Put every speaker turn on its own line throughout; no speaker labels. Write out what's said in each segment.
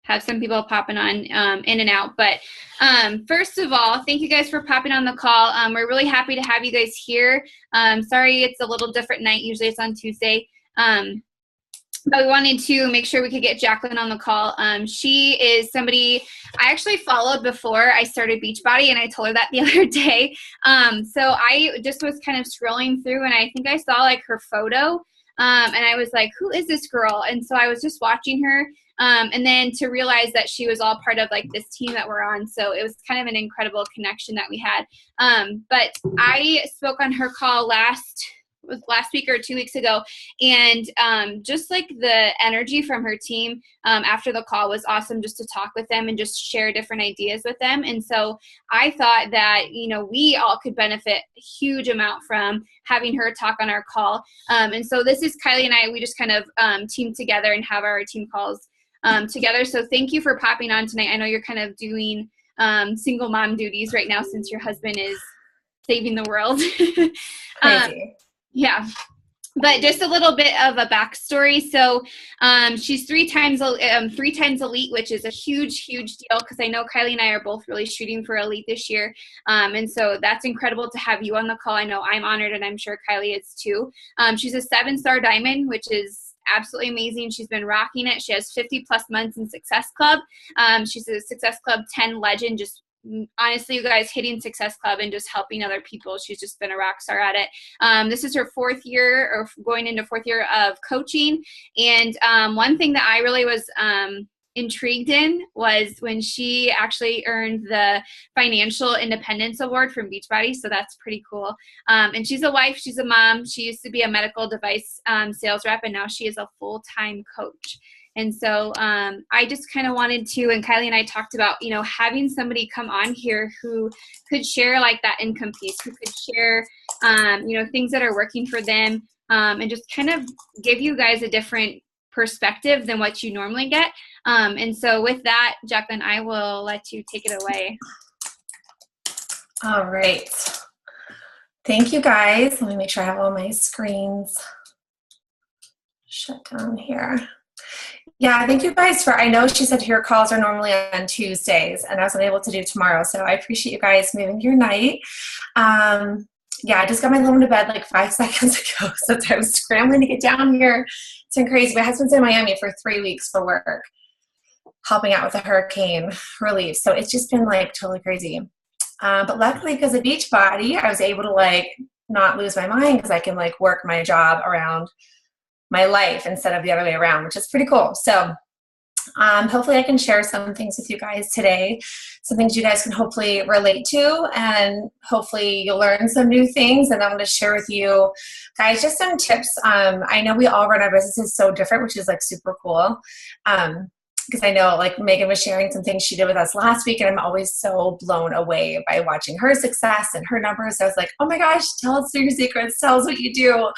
have some people popping on in and out. But first of all, thank you guys for popping on the call. We're really happy to have you guys here. Sorry it's a little different night. Usually it's on Tuesday. But we wanted to make sure we could get Jaclyn on the call. She is somebody I actually followed before I started Beachbody, and I told her that the other day. So I just was kind of scrolling through, and I think I saw like her photo, and I was like, who is this girl? And so I was just watching her, and then to realize that she was all part of like this team that we're on. So it was kind of an incredible connection that we had. But I spoke on her call last week or 2 weeks ago, and just like the energy from her team after the call was awesome, just to talk with them and just share different ideas with them. And so I thought that, you know, we all could benefit a huge amount from having her talk on our call. And so this is Kylie and I, we just kind of team together and have our team calls together. So thank you for popping on tonight. I know you're kind of doing single mom duties right now since your husband is saving the world.
Crazy.
Yeah. But just a little bit of a backstory. So she's three times elite, which is a huge deal, because I know Kylie and I are both really shooting for elite this year. And so that's incredible to have you on the call. I know I'm honored, and I'm sure Kylie is too. She's a 7-star diamond, which is absolutely amazing. She's been rocking it. She has 50 plus months in Success Club. She's a Success Club 10 legend, just honestly, you guys, hitting Success Club and just helping other people. She's just been a rock star at it. This is her 4th year, or going into 4th year of coaching. And one thing that I really was intrigued in was when she actually earned the Financial Independence Award from Beachbody. So that's pretty cool. And she's a wife, she's a mom. She used to be a medical device sales rep, and now she is a full-time coach. And so I just kind of wanted to, and Kylie and I talked about, you know, having somebody come on here who could share like that income piece, who could share, you know, things that are working for them, and just kind of give you guys a different perspective than what you normally get. And so with that, Jaclyn, I will let you take it away.
All right. Thank you, guys. Let me make sure I have all my screens shut down here. Yeah, thank you guys for, I know she said your calls are normally on Tuesdays, and I was unable to do tomorrow, so I appreciate you guys moving your night. Yeah, I just got my little to bed like 5 seconds ago, so I was scrambling to get down here. It's been crazy. My husband's in Miami for 3 weeks for work, helping out with the hurricane relief, so it's just been like totally crazy. But luckily, because of Beachbody, I was able to like not lose my mind, because I can like work my job around my life instead of the other way around, which is pretty cool. So hopefully I can share some things with you guys today, some things you guys can hopefully relate to, and hopefully you'll learn some new things. And I'm going to share with you guys just some tips. I know we all run our businesses so different, which is like super cool. Because I know like Megan was sharing some things she did with us last week, and I'm always so blown away by watching her success and her numbers. So I was like, oh my gosh, tell us your secrets, tell us what you do.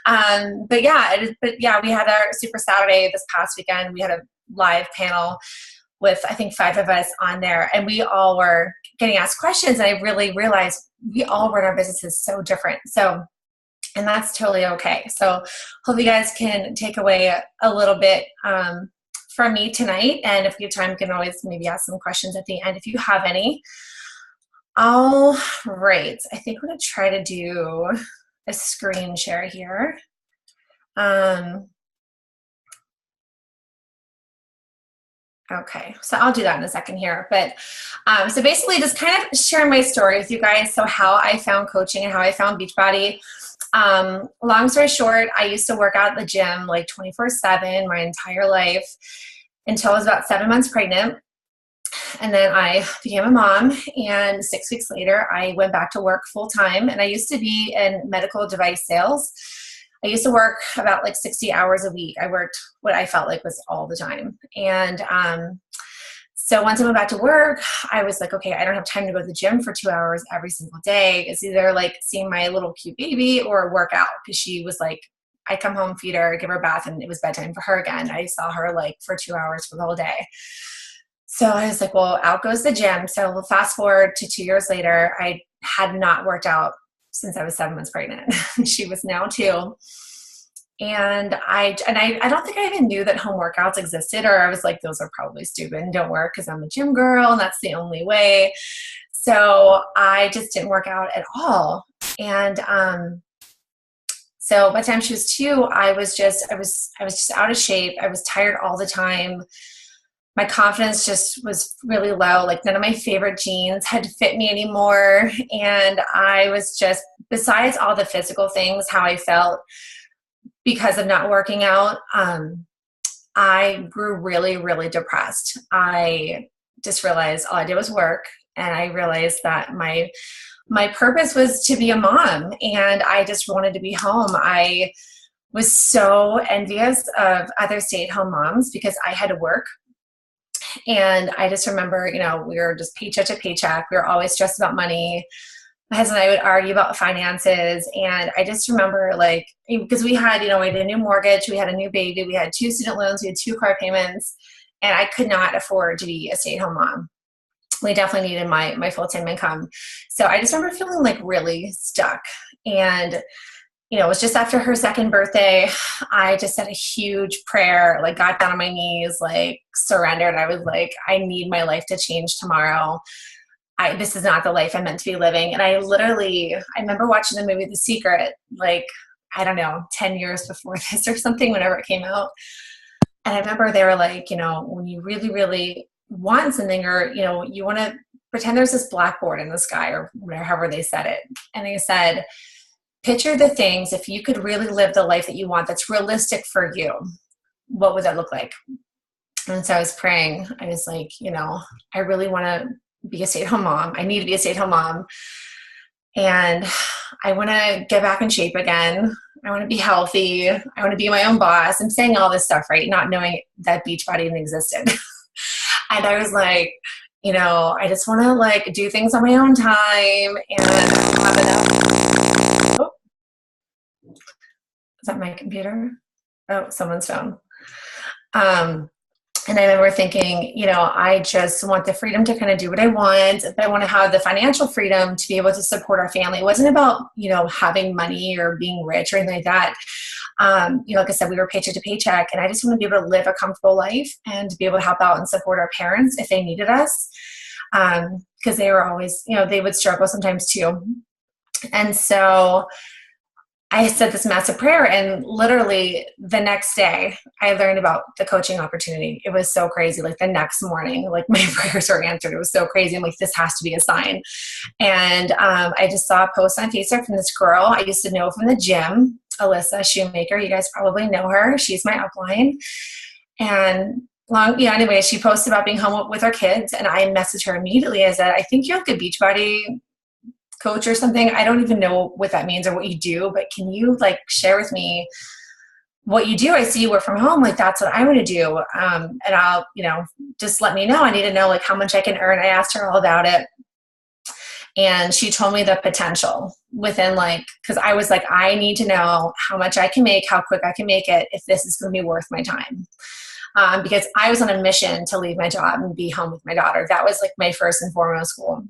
But yeah, we had our Super Saturday this past weekend. We had a live panel with I think 5 of us on there, and we all were getting asked questions, and I really realized we all run our businesses so different. So, and that's totally okay. So hope you guys can take away a little bit from me tonight, and if we have time, we can always maybe ask some questions at the end if you have any. All right, I think we're going to try to do a screen share here. Okay, so I'll do that in a second here. But so basically just kind of sharing my story with you guys. So how I found coaching and how I found Beachbody. Long story short, I used to work out at the gym like 24/7 my entire life until I was about 7 months pregnant. And then I became a mom, and 6 weeks later, I went back to work full time. And I used to be in medical device sales. I used to work about like 60 hours a week. I worked what I felt like was all the time. And so once I went back to work, I was like, okay, I don't have time to go to the gym for 2 hours every single day. It's either like seeing my little cute baby or work out, because she was like, I come home, feed her, give her a bath, and it was bedtime for her again. I saw her like for 2 hours for the whole day. So I was like, well, out goes the gym. So we'll fast forward to 2 years later. I had not worked out since I was 7 months pregnant. She was now 2. And I don't think I even knew that home workouts existed, or I was like, those are probably stupid and don't work because I'm a gym girl and that's the only way. So I just didn't work out at all. And so by the time she was 2, I was just out of shape. I was tired all the time. My confidence just was really low. Like none of my favorite jeans had to fit me anymore. And I was just, besides all the physical things, how I felt because of not working out, I grew really, really depressed. I just realized all I did was work. And I realized that my purpose was to be a mom, and I just wanted to be home. I was so envious of other stay-at-home moms because I had to work. And I just remember, we were just paycheck to paycheck. We were always stressed about money. My husband and I would argue about finances. And I just remember, like, because we had a new mortgage, we had a new baby, we had 2 student loans, we had 2 car payments, and I could not afford to be a stay-at-home mom. We definitely needed my full-time income. So I just remember feeling like really stuck. And it was just after her 2nd birthday. I just said a huge prayer, like got down on my knees, like surrendered. I was like, I need my life to change tomorrow. This is not the life I'm meant to be living. And I remember watching the movie The Secret, like, I don't know, 10 years before this or something, whenever it came out. And I remember they were like, when you really, really want something, or, you want to pretend there's this blackboard in the sky, or however they said it. And they said, picture the things, if you could really live the life that you want, that's realistic for you, what would that look like? And so I was praying. I was like, I really want to be a stay-at-home mom. I need to be a stay-at-home mom. And I want to get back in shape again. I want to be healthy. I want to be my own boss. I'm saying all this stuff, right? Not knowing that Beachbody even existed. And I was like, I just want to like do things on my own time and have enough. Oh, is that my computer? Oh, someone's phone. And I remember thinking, I just want the freedom to kind of do what I want. But I want to have the financial freedom to be able to support our family. It wasn't about, having money or being rich or anything like that. Like I said, we were paycheck to paycheck, and I just want to be able to live a comfortable life and to be able to help out and support our parents if they needed us. Because they were always, they would struggle sometimes too. And so I said this massive prayer, and literally the next day I learned about the coaching opportunity. It was so crazy. Like the next morning, like my prayers were answered. It was so crazy. I'm like, this has to be a sign. And I just saw a post on Facebook from this girl I used to know from the gym, Alyssa Shoemaker. You guys probably know her. She's my upline. And anyway, she posted about being home with her kids, and I messaged her immediately. I said, I think you have a Beachbody coach or something. I don't even know what that means or what you do, but can you like share with me what you do? I see you work from home. Like that's what I want to do. And I'll, just let me know. I need to know like how much I can earn. I asked her all about it. And she told me the potential within because I was like, I need to know how much I can make, how quick I can make it, if this is going to be worth my time. Because I was on a mission to leave my job and be home with my daughter. That was like my first and foremost goal.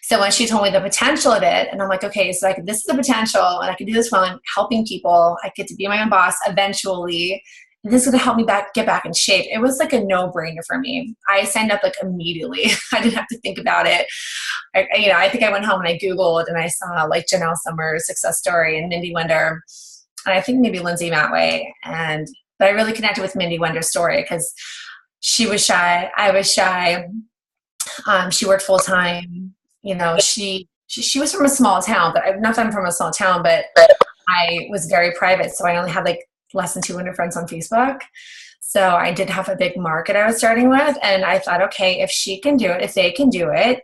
So when she told me the potential of it, and I'm like, okay, so this is the potential, and I can do this while I'm helping people. I get to be my own boss eventually. And this is going to help me get back in shape. It was like a no-brainer for me. I signed up like immediately. I didn't have to think about it. I think I went home and I Googled and I saw like Janelle Summers' success story and Mindy Wender, and I think maybe Lindsay Matway. But I really connected with Mindy Wender's story because she was shy. I was shy. She worked full time. She was from a small town, but not that I'm from a small town, but I was very private. So I only had like less than 200 friends on Facebook. So I did have a big market I was starting with. And I thought, okay, if she can do it, if they can do it,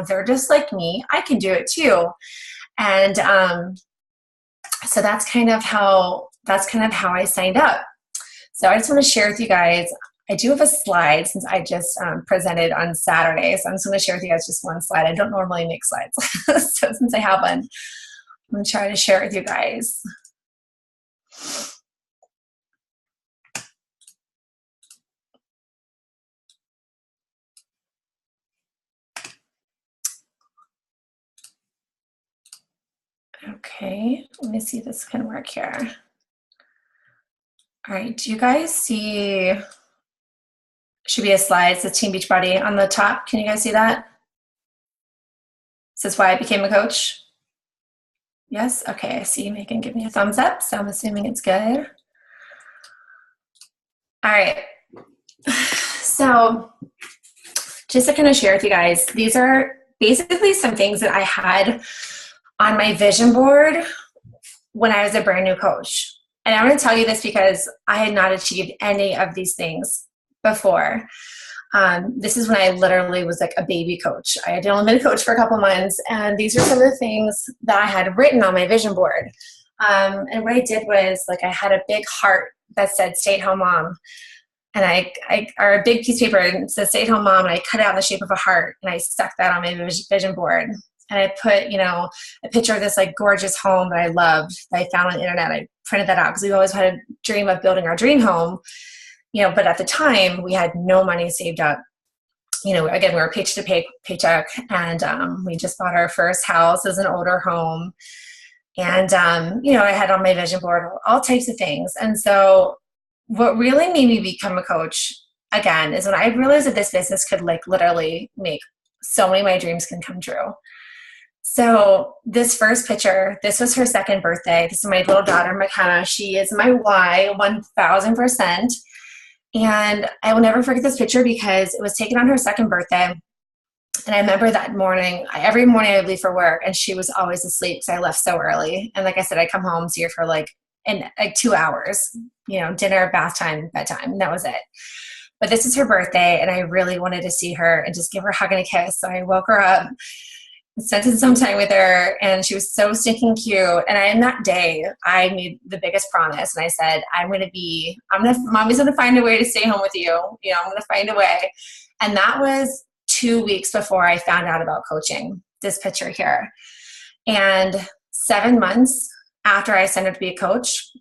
they're just like me, I can do it too. And so that's kind of how I signed up. So I just want to share with you guys, I do have a slide since I just presented on Saturday. So I'm just going to share with you guys just one slide. I don't normally make slides. So since I have one, I'm going to try to share it with you guys. Okay, let me see if this can work here. All right, do you guys see, should be a slide, it says Team Beachbody on the top. Can you guys see that? It says why I became a coach. Yes, okay, I see Megan give me a thumbs up, so I'm assuming it's good. All right, so just to kind of share with you guys, these are basically some things that I had on my vision board when I was a brand new coach. And I want to tell you this because I had not achieved any of these things before. This is when I literally was like a baby coach. I had only been a coach for a couple months, and these are some of the things that I had written on my vision board. And what I did was, like, I had a big heart that said stay-at-home mom. And or a big piece of paper and it says stay-at-home mom, and I cut out in the shape of a heart, and I stuck that on my vision board. And I put, a picture of this like gorgeous home that I loved that I found on the internet. I printed that out because we always had a dream of building our dream home, but at the time we had no money saved up. Again, we were paycheck to paycheck, and we just bought our first house as an older home. And, I had on my vision board all types of things. And so what really made me become a coach, again, is when I realized that this business could like literally make so many of my dreams can come true. So this first picture, this was her second birthday. This is my little daughter, McKenna. She is my Y 1000%. And I will never forget this picture because it was taken on her second birthday. And I remember that morning, every morning I would leave for work, and she was always asleep because I left so early. And like I said, I'd come home, see her for like 2 hours, dinner, bath time, bedtime, and that was it. But this is her birthday, and I really wanted to see her and just give her a hug and a kiss. So I woke her up, spent some time with her, and she was so stinking cute. And in that day, I made the biggest promise, and I said, Mommy's gonna find a way to stay home with you. I'm gonna find a way. And that was 2 weeks before I found out about coaching, this picture here. And 7 months after I signed up to be a coach,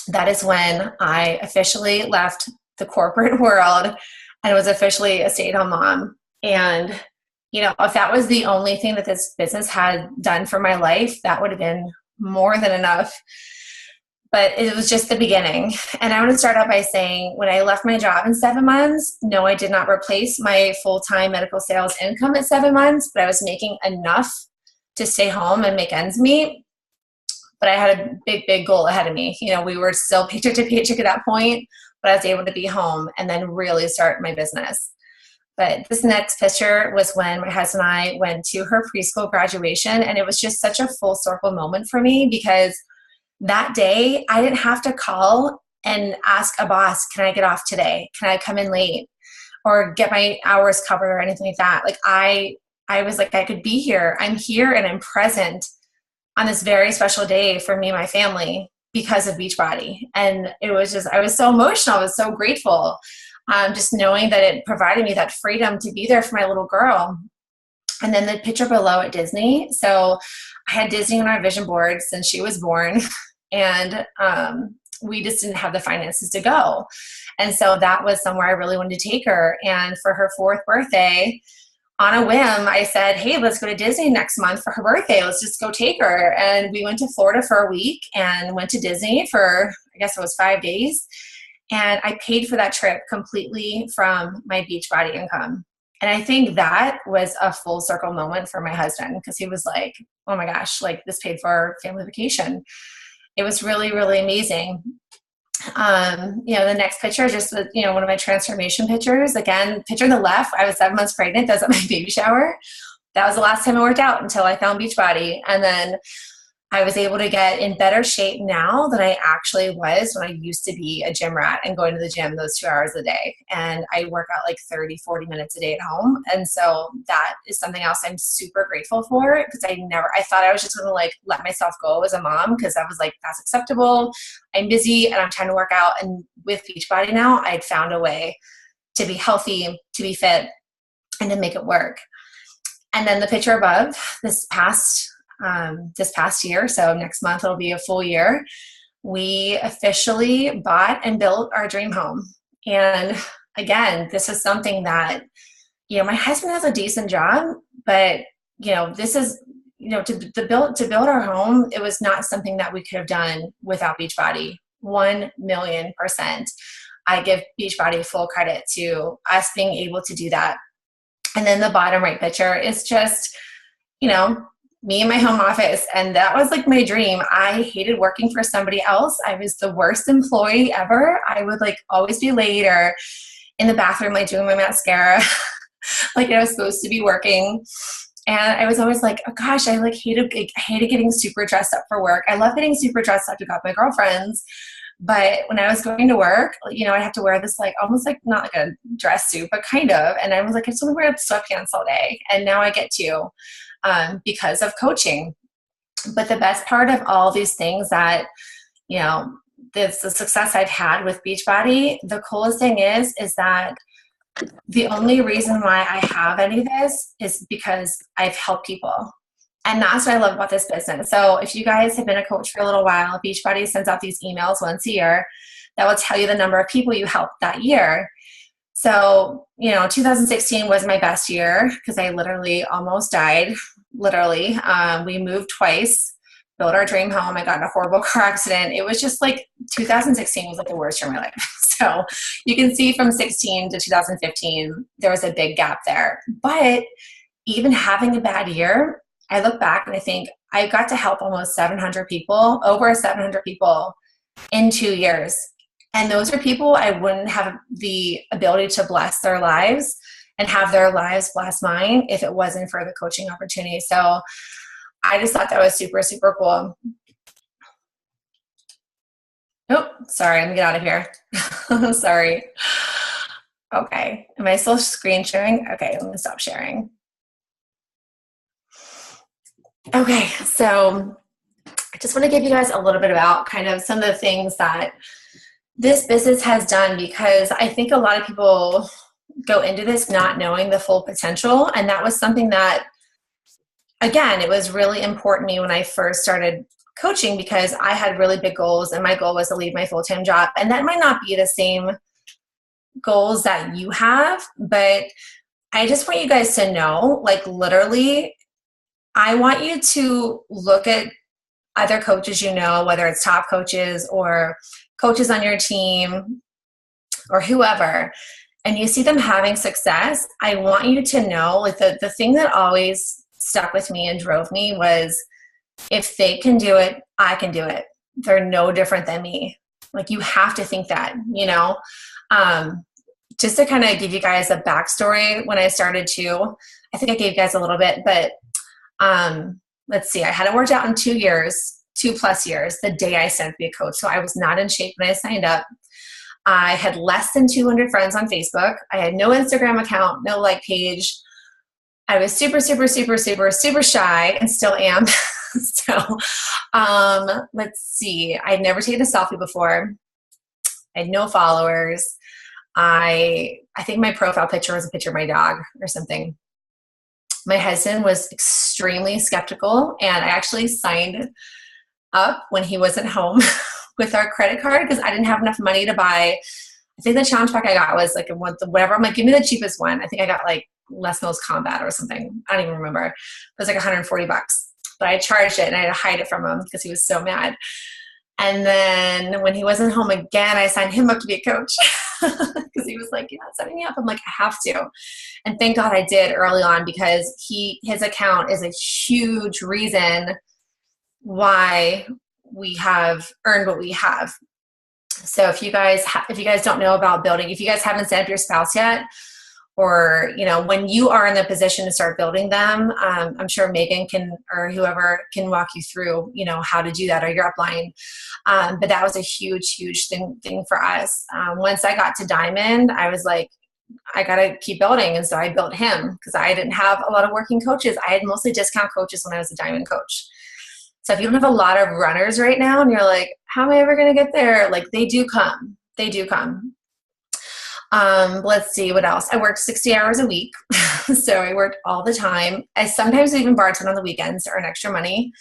that is when I officially left the corporate world and was officially a stay-at-home mom. And if that was the only thing that this business had done for my life, that would have been more than enough. But it was just the beginning. And I want to start out by saying, when I left my job in 7 months, no, I did not replace my full-time medical sales income at 7 months, but I was making enough to stay home and make ends meet. But I had a big, big goal ahead of me. We were still paycheck to paycheck at that point, but I was able to be home and then really start my business. But this next picture was when my husband and I went to her preschool graduation, and it was just such a full circle moment for me because that day I didn't have to call and ask a boss, can I get off today? Can I come in late or get my hours covered or anything like that? Like I was like, I could be here. I'm here and I'm present on this very special day for me and my family because of Beachbody. And it was just, I was so emotional. I was so grateful. Just knowing that it provided me that freedom to be there for my little girl. And then the picture below at Disney. So I had Disney on our vision board since she was born, and we just didn't have the finances to go. And so that was somewhere I really wanted to take her. And for her 4th birthday, on a whim, I said, hey, let's go to Disney next month for her birthday. Let's just go take her. And we went to Florida for a week and went to Disney for, I guess it was 5 days. And I paid for that trip completely from my Beachbody income. And I think that was a full circle moment for my husband because he was like, oh my gosh, like this paid for our family vacation. It was really, really amazing. The next picture, just with, one of my transformation pictures. Again, picture on the left, I was 7 months pregnant. That was at my baby shower. That was the last time I worked out until I found Beachbody. And then I was able to get in better shape now than I actually was when I used to be a gym rat and going to the gym those 2 hours a day. And I work out like 30, 40 minutes a day at home. And so that is something else I'm super grateful for because I thought I was just going to like let myself go as a mom because I was like, that's acceptable. I'm busy and I'm trying to work out. And with Beachbody now, I'd found a way to be healthy, to be fit, and to make it work. And then the picture above, this past year, so next month it'll be a full year, we officially bought and built our dream home. And again, this is something that, my husband has a decent job, but this is, to build our home, it was not something that we could have done without Beachbody. 1,000,000%. I give Beachbody full credit to us being able to do that. And then the bottom right picture is just, you know, me in my home office. And that was like my dream. I hated working for somebody else. I was the worst employee ever. I would like always be late or in the bathroom, like doing my mascara, like I was supposed to be working. And I was always like, oh gosh, I hated getting super dressed up for work. I love getting super dressed up to go with my girlfriends. But when I was going to work, you know, I have to wear this like almost like not like a dress suit, but kind of. And I was like, I just want to wear sweatpants all day. And now I get to because of coaching. But the best part of all these things that, you know, the success I've had with Beachbody, the coolest thing is that the only reason why I have any of this is because I've helped people. And that's what I love about this business. So if you guys have been a coach for a little while, Beachbody sends out these emails once a year that will tell you the number of people you helped that year. So, you know, 2016 was my best year because I literally almost died. Literally. We moved twice, built our dream home. I got in a horrible car accident. It was just like 2016 was like the worst year of my life. So you can see from 16 to 2015, there was a big gap there. But even having a bad year, I look back and I think I got to help almost 700 people, over 700 people in 2 years. And those are people I wouldn't have the ability to bless their lives and have their lives bless mine if it wasn't for the coaching opportunity. So I just thought that was super, super cool. Oh, sorry. Let me get out of here. Sorry. Okay. Am I still screen sharing? Okay. Let me stop sharing. Okay. So I just want to give you guys a little bit about kind of some of the things that this business has done, because I think a lot of people go into this not knowing the full potential. And that was something that, again, it was really important to me when I first started coaching, because I had really big goals and my goal was to leave my full-time job. And that might not be the same goals that you have, but I just want you guys to know, like literally, I want you to look at other coaches you know, whether it's top coaches or coaches on your team or whoever, and you see them having success. I want you to know, like the thing that always stuck with me and drove me was, if they can do it, I can do it. They're no different than me. Like you have to think that, you know, just to kind of give you guys a backstory when I started to, I think I gave you guys a little bit, but let's see, I hadn't worked out in 2 years, 2+ years, the day I signed up to be a coach. So I was not in shape when I signed up. I had less than 200 friends on Facebook. I had no Instagram account, no like page. I was super, super, super, super, super shy and still am. So let's see. I'd never taken a selfie before. I had no followers. I think my profile picture was a picture of my dog or something. My husband was extremely skeptical, and I actually signed up when he wasn't home with our credit card because I didn't have enough money to buy. I think the challenge pack I got was like whatever. I'm like, give me the cheapest one. I think I got like Les Mills Combat or something. I don't even remember. It was like $140, but I charged it and I had to hide it from him because he was so mad. And then when he wasn't home again, I signed him up to be a coach because he was like, you're not setting me up. I'm like, I have to. And thank God I did early on, because his account is a huge reason why we have earned what we have. So if you guys don't know about building, if you guys haven't set up your spouse yet, or, you know, when you are in the position to start building them, I'm sure Megan can, or whoever can walk you through, you know, how to do that, or your upline. But that was a huge, huge thing for us. Once I got to Diamond, I was like, I got to keep building. And so I built him because I didn't have a lot of working coaches. I had mostly discount coaches when I was a Diamond coach. So if you don't have a lot of runners right now and you're like, how am I ever going to get there? Like they do come. They do come. Let's see what else. I worked 60 hours a week. So I worked all the time. I sometimes even bartend on the weekends to earn extra money.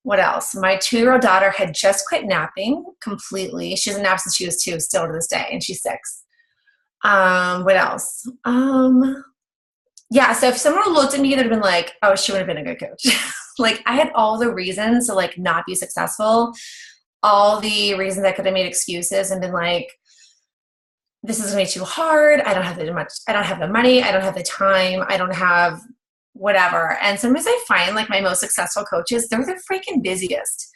What else? My 2-year-old daughter had just quit napping completely. She doesn't nap since she was 2, still to this day, and she's 6. What else? Yeah, so if someone looked at me, they'd have been like, oh, she would have been a good coach. Like I had all the reasons to like not be successful, all the reasons I could have made excuses and been like, this is going to be too hard. I don't have the money. I don't have the time. I don't have whatever. And sometimes I find like my most successful coaches, they're the freaking busiest,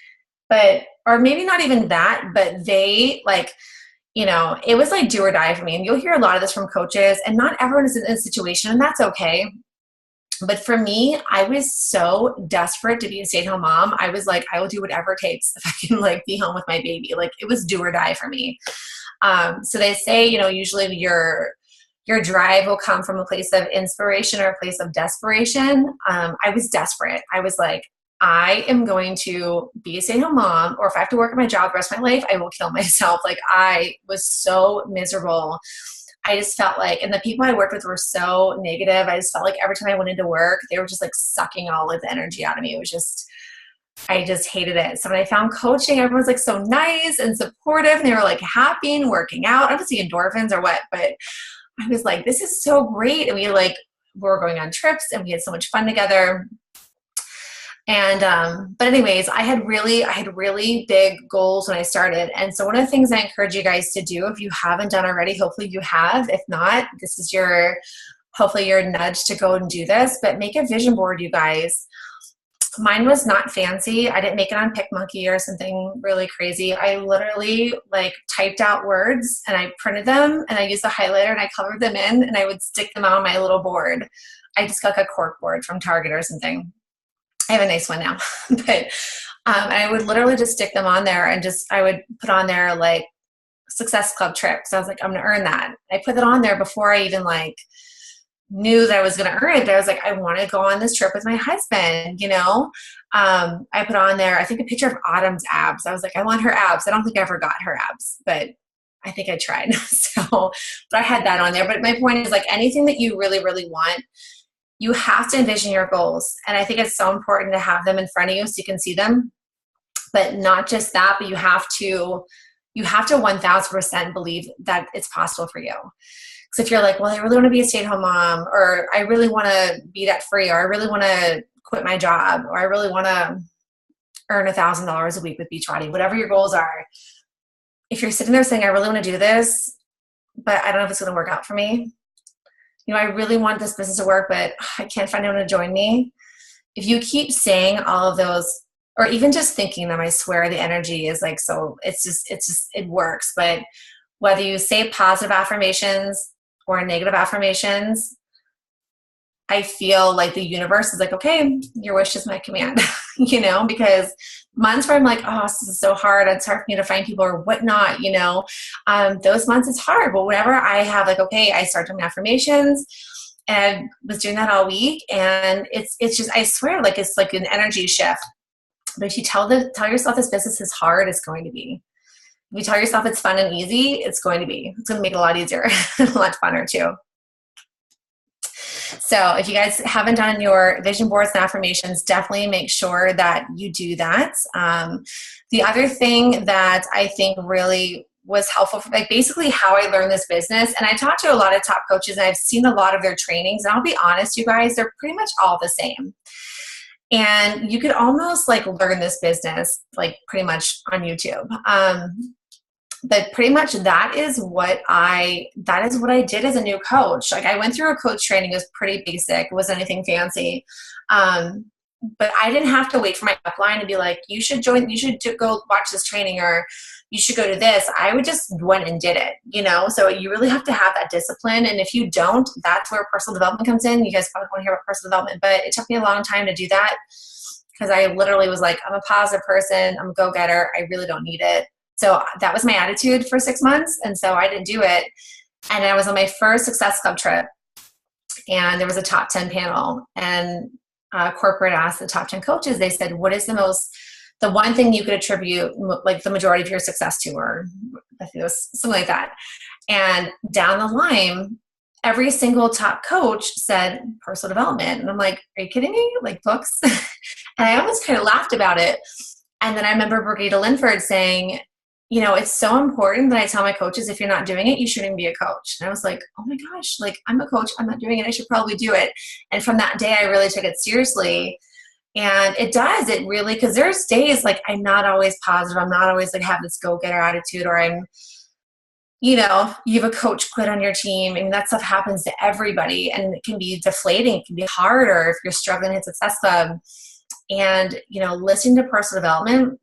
or maybe not even that, but they like, it was like do or die for me. And you'll hear a lot of this from coaches, and not everyone is in a situation, and that's okay. But for me, I was so desperate to be a stay-at-home mom. I was like, I will do whatever it takes if I can like be home with my baby. Like it was do or die for me. So they say, usually your drive will come from a place of inspiration or a place of desperation. I was desperate. I was like, I am going to be a stay-at-home mom, or if I have to work at my job the rest of my life, I will kill myself. Like I was so miserable. I just felt like, and the people I worked with were so negative. I just felt like every time I went into work, they were just like sucking all of the energy out of me. It was just, I just hated it. So when I found coaching, everyone was like so nice and supportive, and they were like happy and working out. I don't see endorphins or what, but I was like, this is so great. And we were going on trips and we had so much fun together. And, but anyways, I had really big goals when I started. And so one of the things I encourage you guys to do, if you haven't done already, hopefully you have. If not, this is hopefully your nudge to go and do this, but make a vision board, you guys. Mine was not fancy. I didn't make it on PicMonkey or something really crazy. I literally like typed out words and I printed them and I used the highlighter and I colored them in and I would stick them on my little board. I just got like a cork board from Target or something. I have a nice one now, but I would literally just stick them on there and I would put on there like Success Club trip. So I was like, I'm going to earn that. I put that on there before I even like knew that I was going to earn it. But I was like, I want to go on this trip with my husband, I put on there, I think, a picture of Autumn's abs. I was like, I want her abs. I don't think I ever got her abs, but I think I tried. But I had that on there. But my point is like anything that you really, really want, you have to envision your goals. And I think it's so important to have them in front of you so you can see them. But not just that, but you have to 1000% believe that it's possible for you. Because if you're like, well, I really want to be a stay-at-home mom, or I really want to be debt free, or I really want to quit my job, or I really want to earn $1,000 a week with Beachbody, whatever your goals are. If you're sitting there saying, I really want to do this, but I don't know if it's going to work out for me. I really want this business to work, but I can't find anyone to join me. If you keep saying all of those, or even just thinking them, I swear the energy is like, so it works. But whether you say positive affirmations or negative affirmations, I feel like the universe is like, okay, your wish is my command, because months where I'm like, oh, this is so hard. It's hard for me to find people or whatnot, those months it's hard. But whenever I have like, okay, I start doing affirmations, and I was doing that all week. And it's just, I swear, like, it's like an energy shift. But if you tell yourself this business is hard, it's going to be. If you tell yourself it's fun and easy, it's going to be. It's going to make it a lot easier and a lot funner too. So if you guys haven't done your vision boards and affirmations, definitely make sure that you do that. The other thing that I think really was helpful for, like, basically how I learned this business, and I talked to a lot of top coaches and I've seen a lot of their trainings, and I'll be honest, you guys, they're pretty much all the same. And you could almost like learn this business like pretty much on YouTube. But pretty much that is what I did as a new coach. Like, I went through a coach training. It was pretty basic. It wasn't anything fancy. But I didn't have to wait for my upline to be like, you should go watch this training, or you should go to this. I would just went and did it, So you really have to have that discipline. And if you don't, that's where personal development comes in. You guys probably want to hear about personal development, but it took me a long time to do that, because I literally was like, I'm a positive person. I'm a go-getter. I really don't need it. So that was my attitude for 6 months. And so I didn't do it. And I was on my first Success Club trip, and there was a top 10 panel, and corporate asked the top 10 coaches, they said, what is the one thing you could attribute like the majority of your success to, or I think it was something like that. And down the line, every single top coach said personal development. And I'm like, are you kidding me? Like, books? And I almost kind of laughed about it. And then I remember Brigida Linford saying, it's so important that I tell my coaches, if you're not doing it, you shouldn't be a coach. And I was like, oh my gosh, like, I'm a coach. I'm not doing it. I should probably do it. And from that day, I really took it seriously. And it does, it really, because there's days like I'm not always positive. I'm not always like have this go-getter attitude, or I'm, you have a coach quit on your team. I mean, that stuff happens to everybody, and it can be deflating. It can be harder if you're struggling at Success Club. And, listening to personal development,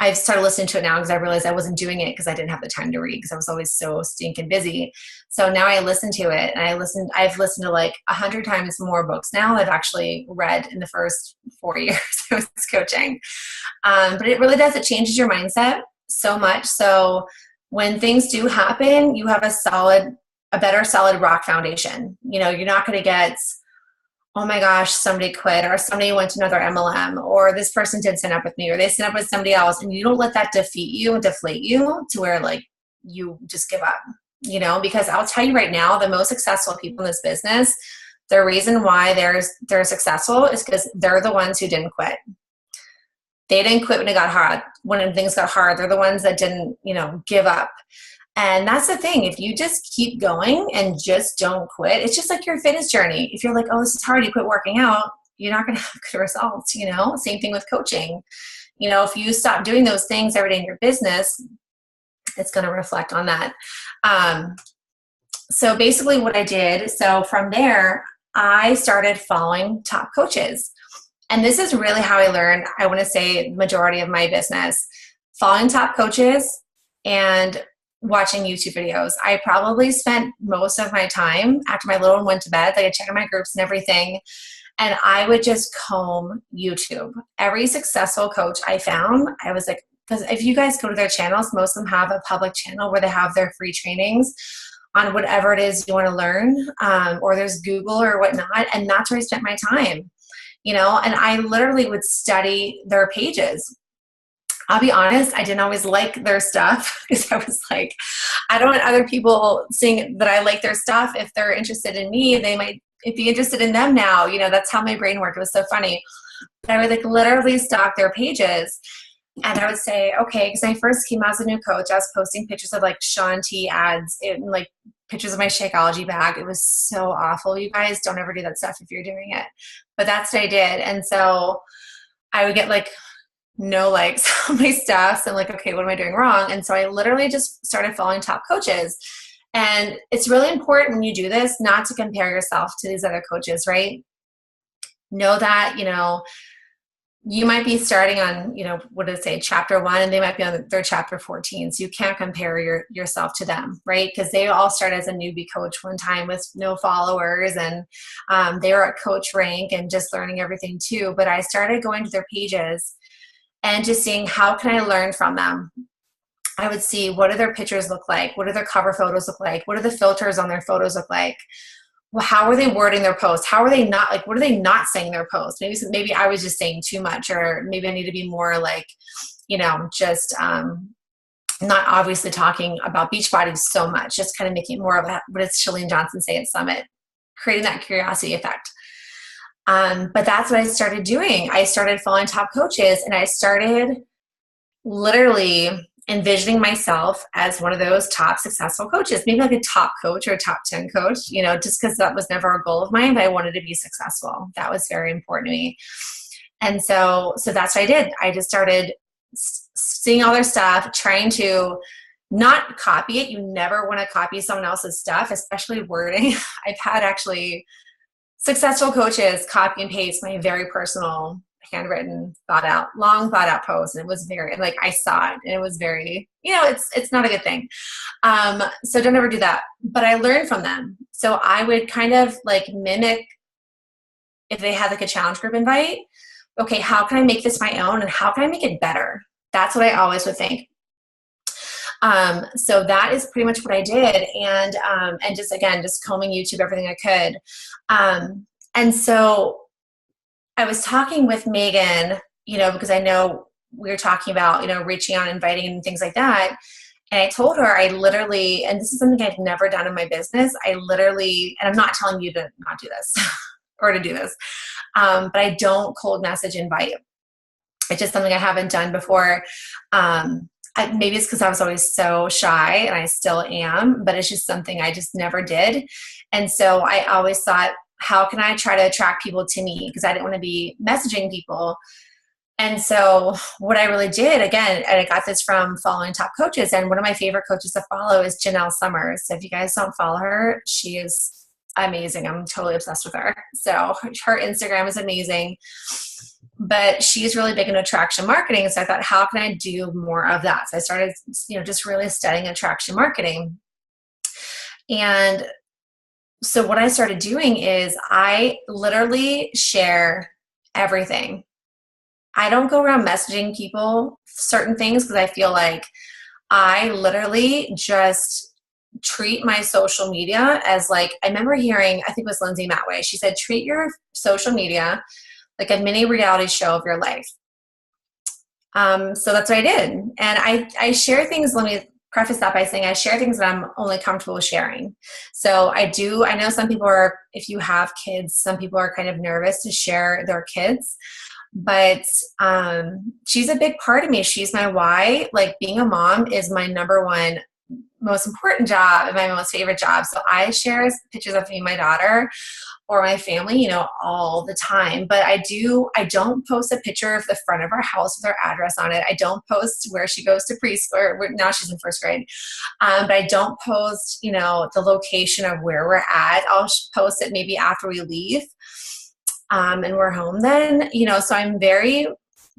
I've started listening to it now because I realized I wasn't doing it because I didn't have the time to read because I was always so stinking busy. So now I listen to it, and I've listened to like 100 times more books now than I've actually read in the first 4 years I was coaching. But it really does. It changes your mindset so much. So when things do happen, you have a better solid rock foundation. You're not going to get, oh my gosh, somebody quit, or somebody went to another MLM, or this person did sign up with me, or they signed up with somebody else. And you don't let that defeat you and deflate you to where like you just give up, because I'll tell you right now, the most successful people in this business, the reason why they're successful is because they're the ones who didn't quit. They didn't quit when it got hard. When things got hard, they're the ones that didn't, give up. And that's the thing. If you just keep going and just don't quit, it's just like your fitness journey. If you're like, oh, this is hard, you quit working out, you're not going to have good results, Same thing with coaching. If you stop doing those things every day in your business, it's going to reflect on that. So basically what I did, so from there, I started following top coaches. And this is really how I learned, I want to say, the majority of my business. Following top coaches and watching YouTube videos. I probably spent most of my time after my little one went to bed, like I checked my groups and everything, and I would just comb YouTube. Every successful coach I found, I was like, because if you guys go to their channels, most of them have a public channel where they have their free trainings on whatever it is you want to learn, or there's Google or whatnot, and that's where I spent my time. And I literally would study their pages. I'll be honest, I didn't always like their stuff because I was like, I don't want other people seeing that I like their stuff. If they're interested in me, they might be interested in them now. That's how my brain worked. It was so funny. But I would like literally stalk their pages, and I would say, okay, because when I first came out as a new coach, I was posting pictures of like Shaun T ads and like pictures of my Shakeology bag. It was so awful. You guys don't ever do that stuff if you're doing it. But that's what I did. And so I would get like no likes on my stuff. So I'm like, okay, what am I doing wrong? And so I literally just started following top coaches. And it's really important when you do this not to compare yourself to these other coaches, right? Know that, you might be starting on, what did it say, chapter 1, and they might be on their chapter 14. So you can't compare yourself to them, right? Because they all started as a newbie coach one time with no followers, and they were at coach rank and just learning everything too. But I started going to their pages and just seeing how can I learn from them. I would see, what do their pictures look like? What do their cover photos look like? What do the filters on their photos look like? Well, how are they wording their post? How are they not, like, what are they not saying in their post? Maybe I was just saying too much, or maybe I need to be more like, just not obviously talking about Beachbody so much, just kind of making it more of a, what does Chalene Johnson say at Summit? Creating that curiosity effect. But that's what I started doing. I started following top coaches, and I started literally envisioning myself as one of those top successful coaches, maybe like a top coach or a top 10 coach, just because that was never a goal of mine, but I wanted to be successful. That was very important to me. And so that's what I did. I just started seeing all their stuff, trying to not copy it. You never want to copy someone else's stuff, especially wording. I've had actually successful coaches copy and paste my very personal, handwritten, long thought out post. And it was very, like, I saw it and it was very, it's not a good thing. So don't ever do that. But I learned from them. So I would kind of like mimic, if they had like a challenge group invite, okay, how can I make this my own, and how can I make it better? That's what I always would think. So that is pretty much what I did. And just, again, just combing YouTube, everything I could. And so I was talking with Megan, because I know we were talking about, reaching out, inviting, and things like that. And I told her, I literally, and this is something I've never done in my business. And I'm not telling you to not do this or to do this, but I don't cold message invite. It's just something I haven't done before. Maybe it's because I was always so shy, and I still am, but it's just something I just never did. And so I always thought, how can I try to attract people to me? Because I didn't want to be messaging people. And so what I really did, again, and I got this from following top coaches, and one of my favorite coaches to follow is Janelle Summers. So if you guys don't follow her, she is amazing. I'm totally obsessed with her. So her Instagram is amazing. But she's really big in attraction marketing. So I thought, how can I do more of that? So I started, just really studying attraction marketing. And so what I started doing is I literally share everything. I don't go around messaging people certain things because I feel like I literally just treat my social media as like, I remember hearing, I think it was Lindsay Matway, she said, treat your social media like a mini reality show of your life. So that's what I did. And I share things, let me preface that by saying I share things that I'm only comfortable with sharing. So I know some people are, if you have kids, some people are kind of nervous to share their kids, but she's a big part of me. She's my why. Like being a mom is my number one most important job and my most favorite job. So I share pictures of me and my daughter or my family, all the time. But I don't post a picture of the front of our house with our address on it. I don't post where she goes to preschool. Now she's in first grade. But I don't post, the location of where we're at. I'll post it maybe after we leave and we're home then, so I'm very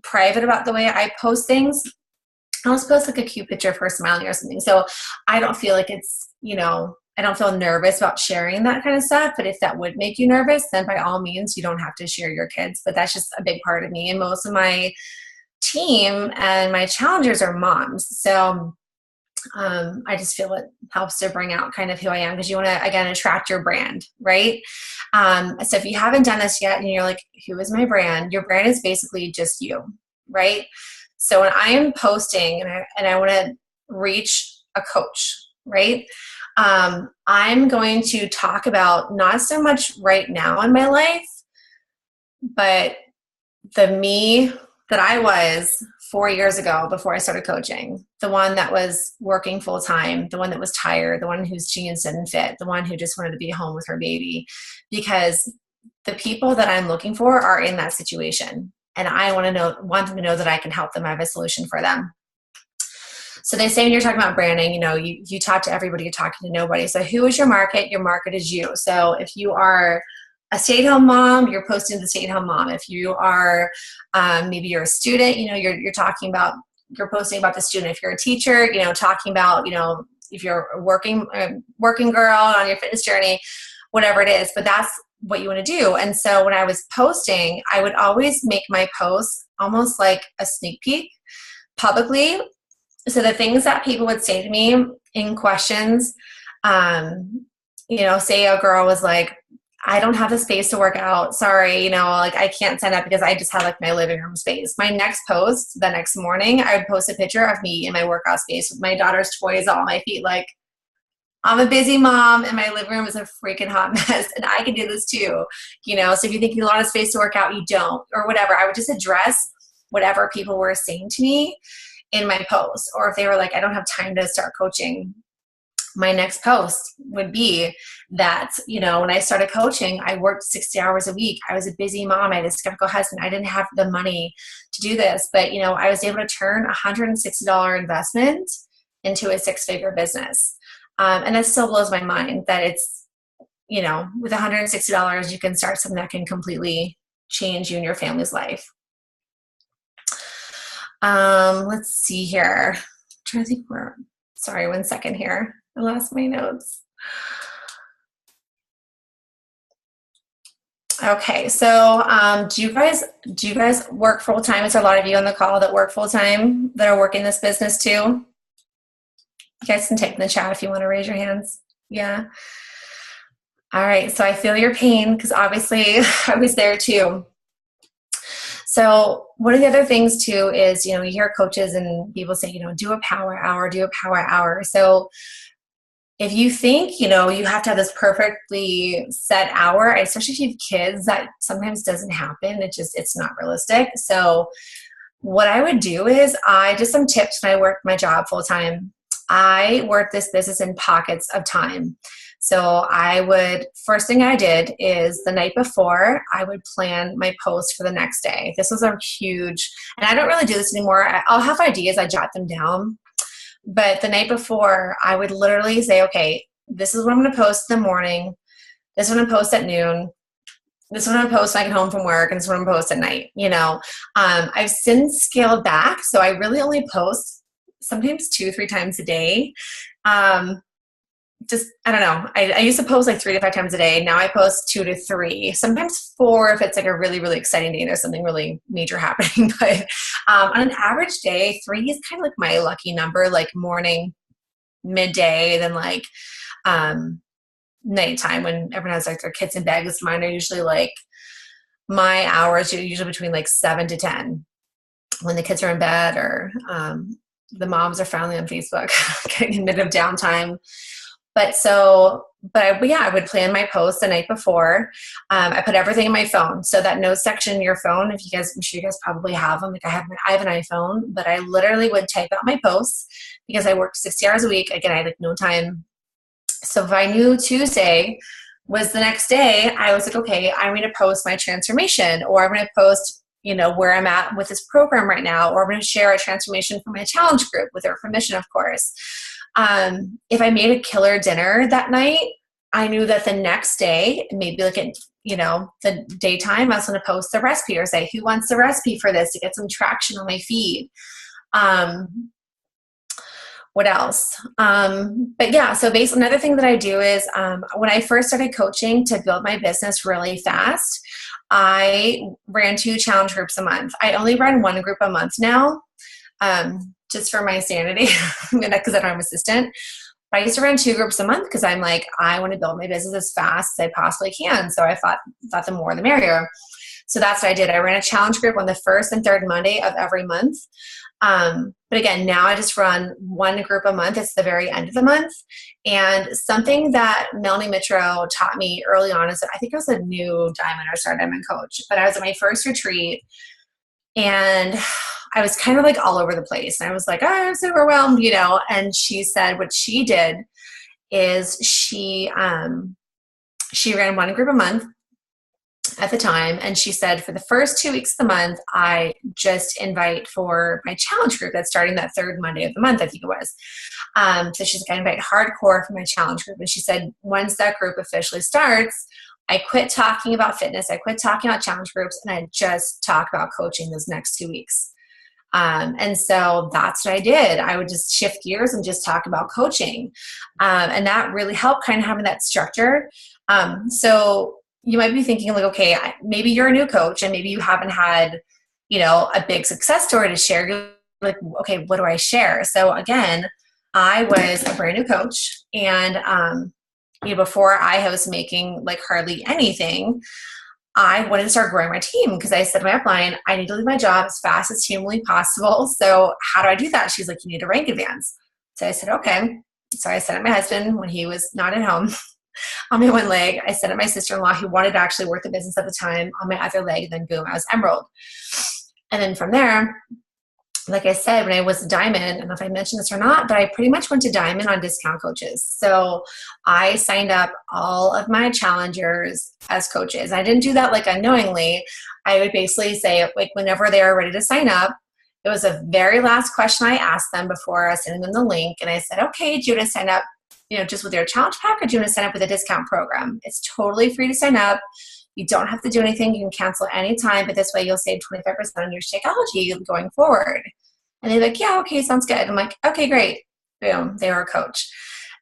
private about the way I post things. I'll just post like a cute picture of her smiling or something. So I don't feel like it's, I don't feel nervous about sharing that kind of stuff. But if that would make you nervous, then by all means, you don't have to share your kids. But that's just a big part of me. And most of my team and my challengers are moms. So I just feel it helps to bring out kind of who I am because you want to, again, attract your brand, right? So if you haven't done this yet and you're like, who is my brand? Your brand is basically just you, right? So when I am posting and I want to reach a coach, right? I'm going to talk about not so much right now in my life, but the me that I was 4 years ago before I started coaching, the one that was working full time, the one that was tired, the one whose jeans didn't fit, the one who just wanted to be home with her baby, because the people that I'm looking for are in that situation. And I want them to know that I can help them. I have a solution for them. So they say when you're talking about branding, you talk to everybody, you're talking to nobody. So who is your market? Your market is you. So if you are a stay-at-home mom, you're posting to the stay-at-home mom. If you are, maybe you're a student, you're posting about the student. If you're a teacher, talking about, if you're a working girl on your fitness journey, whatever it is. But that's what you want to do. And so when I was posting, I would always make my posts almost like a sneak peek publicly. So the things that people would say to me in questions, say a girl was like, I don't have the space to work out. Sorry, I can't sign up because I just have my living room space. My next post the next morning, I would post a picture of me in my workout space with my daughter's toys all on my feet. Like, I'm a busy mom and my living room is a freaking hot mess and I can do this too. So if you think you have a lot of space to work out, you don't, or whatever. I would just address whatever people were saying to me in my post. Or if they were like, I don't have time to start coaching, my next post would be that, when I started coaching, I worked 60 hours a week. I was a busy mom. I had a skeptical husband. I didn't have the money to do this, but, I was able to turn a $160 investment into a 6-figure business. And that still blows my mind that it's, with $160, you can start something that can completely change you and your family's life. Let's see here. I'm trying to think sorry, 1 second here. I lost my notes. Okay, so do you guys work full time? Is there a lot of you on the call that work full time that are working this business too? You guys can type in the chat if you want to raise your hands. Yeah. All right. So I feel your pain because obviously I was there too. So one of the other things too is, you hear coaches and people say, do a power hour. So if you think, you have to have this perfectly set hour, especially if you have kids, that sometimes doesn't happen. It's not realistic. So what I would do is just some tips when I worked my job full time. I worked this business in pockets of time. So first thing I did is the night before, I would plan my post for the next day. This was a huge, and I don't really do this anymore. I'll have ideas, I jot them down. But the night before, I would literally say, okay, this is what I'm going to post in the morning. This is what I'm going to post at noon. This is what I'm going to post when I get home from work. And this is what I'm going to post at night. I've since scaled back. So I really only post sometimes 2-3 times a day. I don't know. I used to post like 3 to 5 times a day. Now I post 2 to 3, sometimes 4 if it's like a really, really exciting day. There's something really major happening. But on an average day, 3 is kind of like my lucky number, like morning, midday, then like nighttime when everyone has like their kids in bed. Because mine are usually like, my hours are usually between like 7 to 10 when the kids are in bed, or the moms are finally on Facebook getting a bit of downtime. But I would plan my post the night before. I put everything in my phone. So that notes section in your phone, I'm sure you guys probably have them. Like I have an iPhone, but I literally would type out my posts because I work 60 hours a week. Again, I had like no time. So if I knew Tuesday was the next day, I was like, okay, I'm going to post my transformation, or I'm going to post, where I'm at with this program right now, or I'm going to share a transformation from my challenge group with their permission, of course. If I made a killer dinner that night, I knew that the next day, maybe like the daytime, I was going to post the recipe or say, who wants the recipe for this, to get some traction on my feed. What else? But yeah, so basically another thing that I do is, when I first started coaching to build my business really fast, I ran 2 challenge groups a month. I only run 1 group a month now. Just for my sanity, because I don't have an assistant. But I used to run 2 groups a month because I'm like, I want to build my business as fast as I possibly can. So I thought the more the merrier. So that's what I did. I ran a challenge group on the 1st and 3rd Monday of every month. But again, now I just run 1 group a month. It's the very end of the month. And something that Melanie Mitro taught me early on is that I think I was a new diamond or star diamond coach, but I was at my first retreat and I was kind of like all over the place. And I was like, oh, I'm so overwhelmed, and she said what she did is she ran 1 group a month at the time. And she said for the first 2 weeks of the month, I just invite for my challenge group that's starting that 3rd Monday of the month, I think it was. So she's like, I invite hardcore for my challenge group. And she said, once that group officially starts, I quit talking about fitness. I quit talking about challenge groups, and I just talk about coaching those next 2 weeks. And so that's what I did. I would just shift gears and just talk about coaching. And that really helped kind of having that structure. So you might be thinking like, okay, maybe you're a new coach and maybe you haven't had, a big success story to share. You're like, okay, what do I share? So again, I was a brand new coach, and, before I was making like hardly anything, I wanted to start growing my team because I said to my upline, I need to leave my job as fast as humanly possible. So how do I do that? She's like, you need a rank advance. So I said, okay. So I sent it my husband when he was not at home on my one leg. I sent it my sister-in-law who wanted to actually work the business at the time on my other leg. And then boom, I was emerald. And then from there, like I said, when I was a diamond, I don't know if I mentioned this or not, but I pretty much went to diamond on discount coaches. So I signed up all of my challengers as coaches. I didn't do that like unknowingly. I would basically say, like, whenever they were ready to sign up, it was the very last question I asked them before I was sending them the link. And I said, okay, do you want to sign up, just with your challenge pack, or do you want to sign up with a discount program? It's totally free to sign up. You don't have to do anything. You can cancel any time, but this way you'll save 25% on your Shakeology going forward. And they're like, yeah, okay, sounds good. I'm like, okay, great. Boom, they were a coach.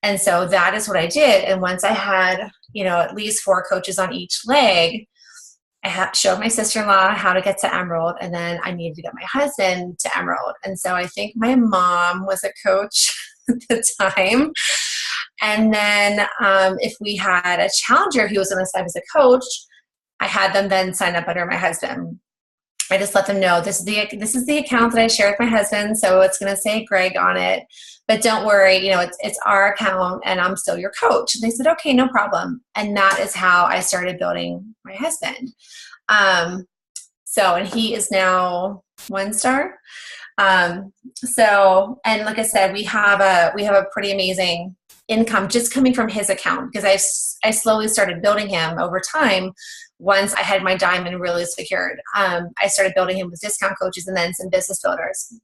And so that is what I did. And once I had, at least 4 coaches on each leg, I showed my sister-in-law how to get to emerald. And then I needed to get my husband to emerald. And so I think my mom was a coach at the time. And then if we had a challenger who was on the side as a coach, I had them then sign up under my husband. I just let them know this is the account that I share with my husband, so it's going to say Greg on it. But don't worry, it's our account, and I'm still your coach. And they said, okay, no problem. And that is how I started building my husband. And he is now 1 star. And like I said, we have a pretty amazing income just coming from his account, because I slowly started building him over time. Once I had my diamond really secured, I started building him with discount coaches and then some business builders.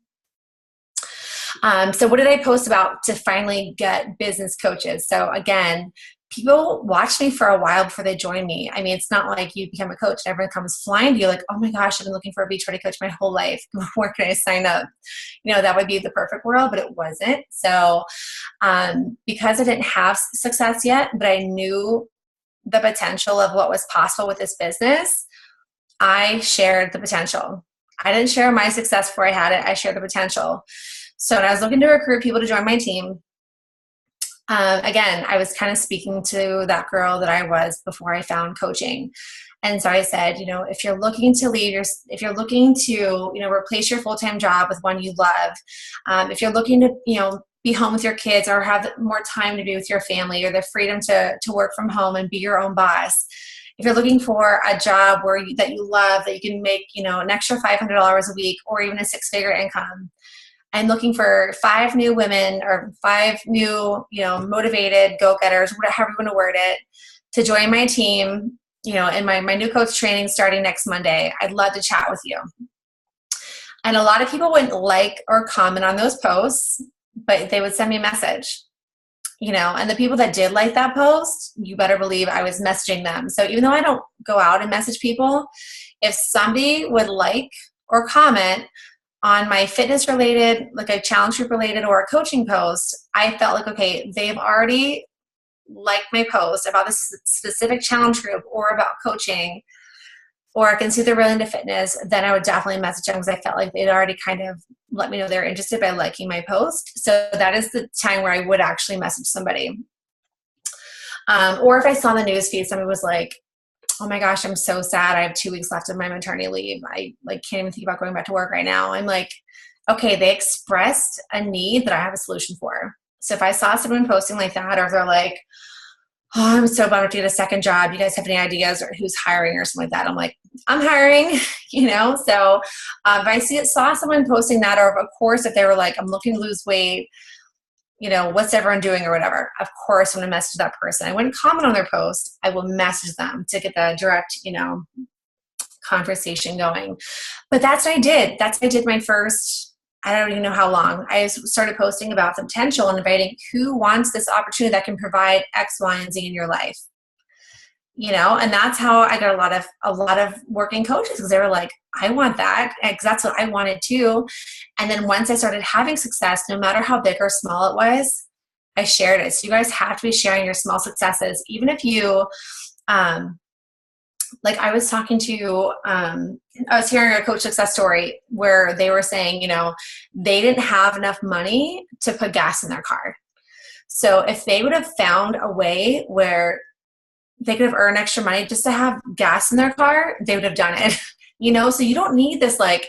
So what did I post about to finally get business coaches? So again, people watch me for a while before they join me. I mean, it's not like you become a coach and everyone comes flying to you like, oh my gosh, I've been looking for a Beachbody coach my whole life. Where can I sign up? You know, that would be the perfect world, but it wasn't. So because I didn't have success yet, but I knew the potential of what was possible with this business, I shared the potential. I didn't share my success before I had it. I shared the potential. So when I was looking to recruit people to join my team, again, I was kind of speaking to that girl that I was before I found coaching. And so I said, you know, if you're looking to if you're looking to, you know, replace your full-time job with one you love, if you're looking to, you know, be home with your kids or have more time to be with your family or the freedom to work from home and be your own boss, if you're looking for a job that you love, that you can make, you know, an extra $500 a week or even a 6-figure income, I'm looking for 5 new women or 5 new, you know, motivated go-getters, however you want to word it, to join my team, you know, in my new coach training starting next Monday. I'd love to chat with you. And a lot of people wouldn't like or comment on those posts, but they would send me a message, you know, and the people that did like that post, you better believe I was messaging them. So even though I don't go out and message people, if somebody would like or comment on my fitness related, like a challenge group related or a coaching post, I felt like, okay, they've already liked my post about this specific challenge group or about coaching, or I can see they're really into fitness, then I would definitely message them because I felt like they'd already kind of let me know they're interested by liking my post. So that is the time where I would actually message somebody. Or if I saw the news feed, somebody was like, oh my gosh, I'm so sad. I have 2 weeks left of my maternity leave. I can't even think about going back to work right now. I'm like, okay, they expressed a need that I have a solution for. So if I saw someone posting like that, or if they're like, oh, I'm so bummed to get a second job. You guys have any ideas or who's hiring or something like that? I'm like, I'm hiring, you know? So if I saw someone posting that, or of course, if they were like, I'm looking to lose weight, you know, what's everyone doing or whatever, of course, I'm going to message that person. I wouldn't comment on their post. I will message them to get the direct, you know, conversation going. But that's what I did. That's what I did my first, I don't even know how long. I started posting about the potential and inviting who wants this opportunity that can provide X, Y, and Z in your life. You know, and that's how I got a lot of working coaches, because they were like, I want that, because that's what I wanted too. And then once I started having success, no matter how big or small it was, I shared it. So you guys have to be sharing your small successes, even if you, like I was talking to, I was hearing a coach success story where they were saying, you know, they didn't have enough money to put gas in their car. So if they would have found a way where they could have earned extra money just to have gas in their car, they would have done it, you know? So you don't need this like,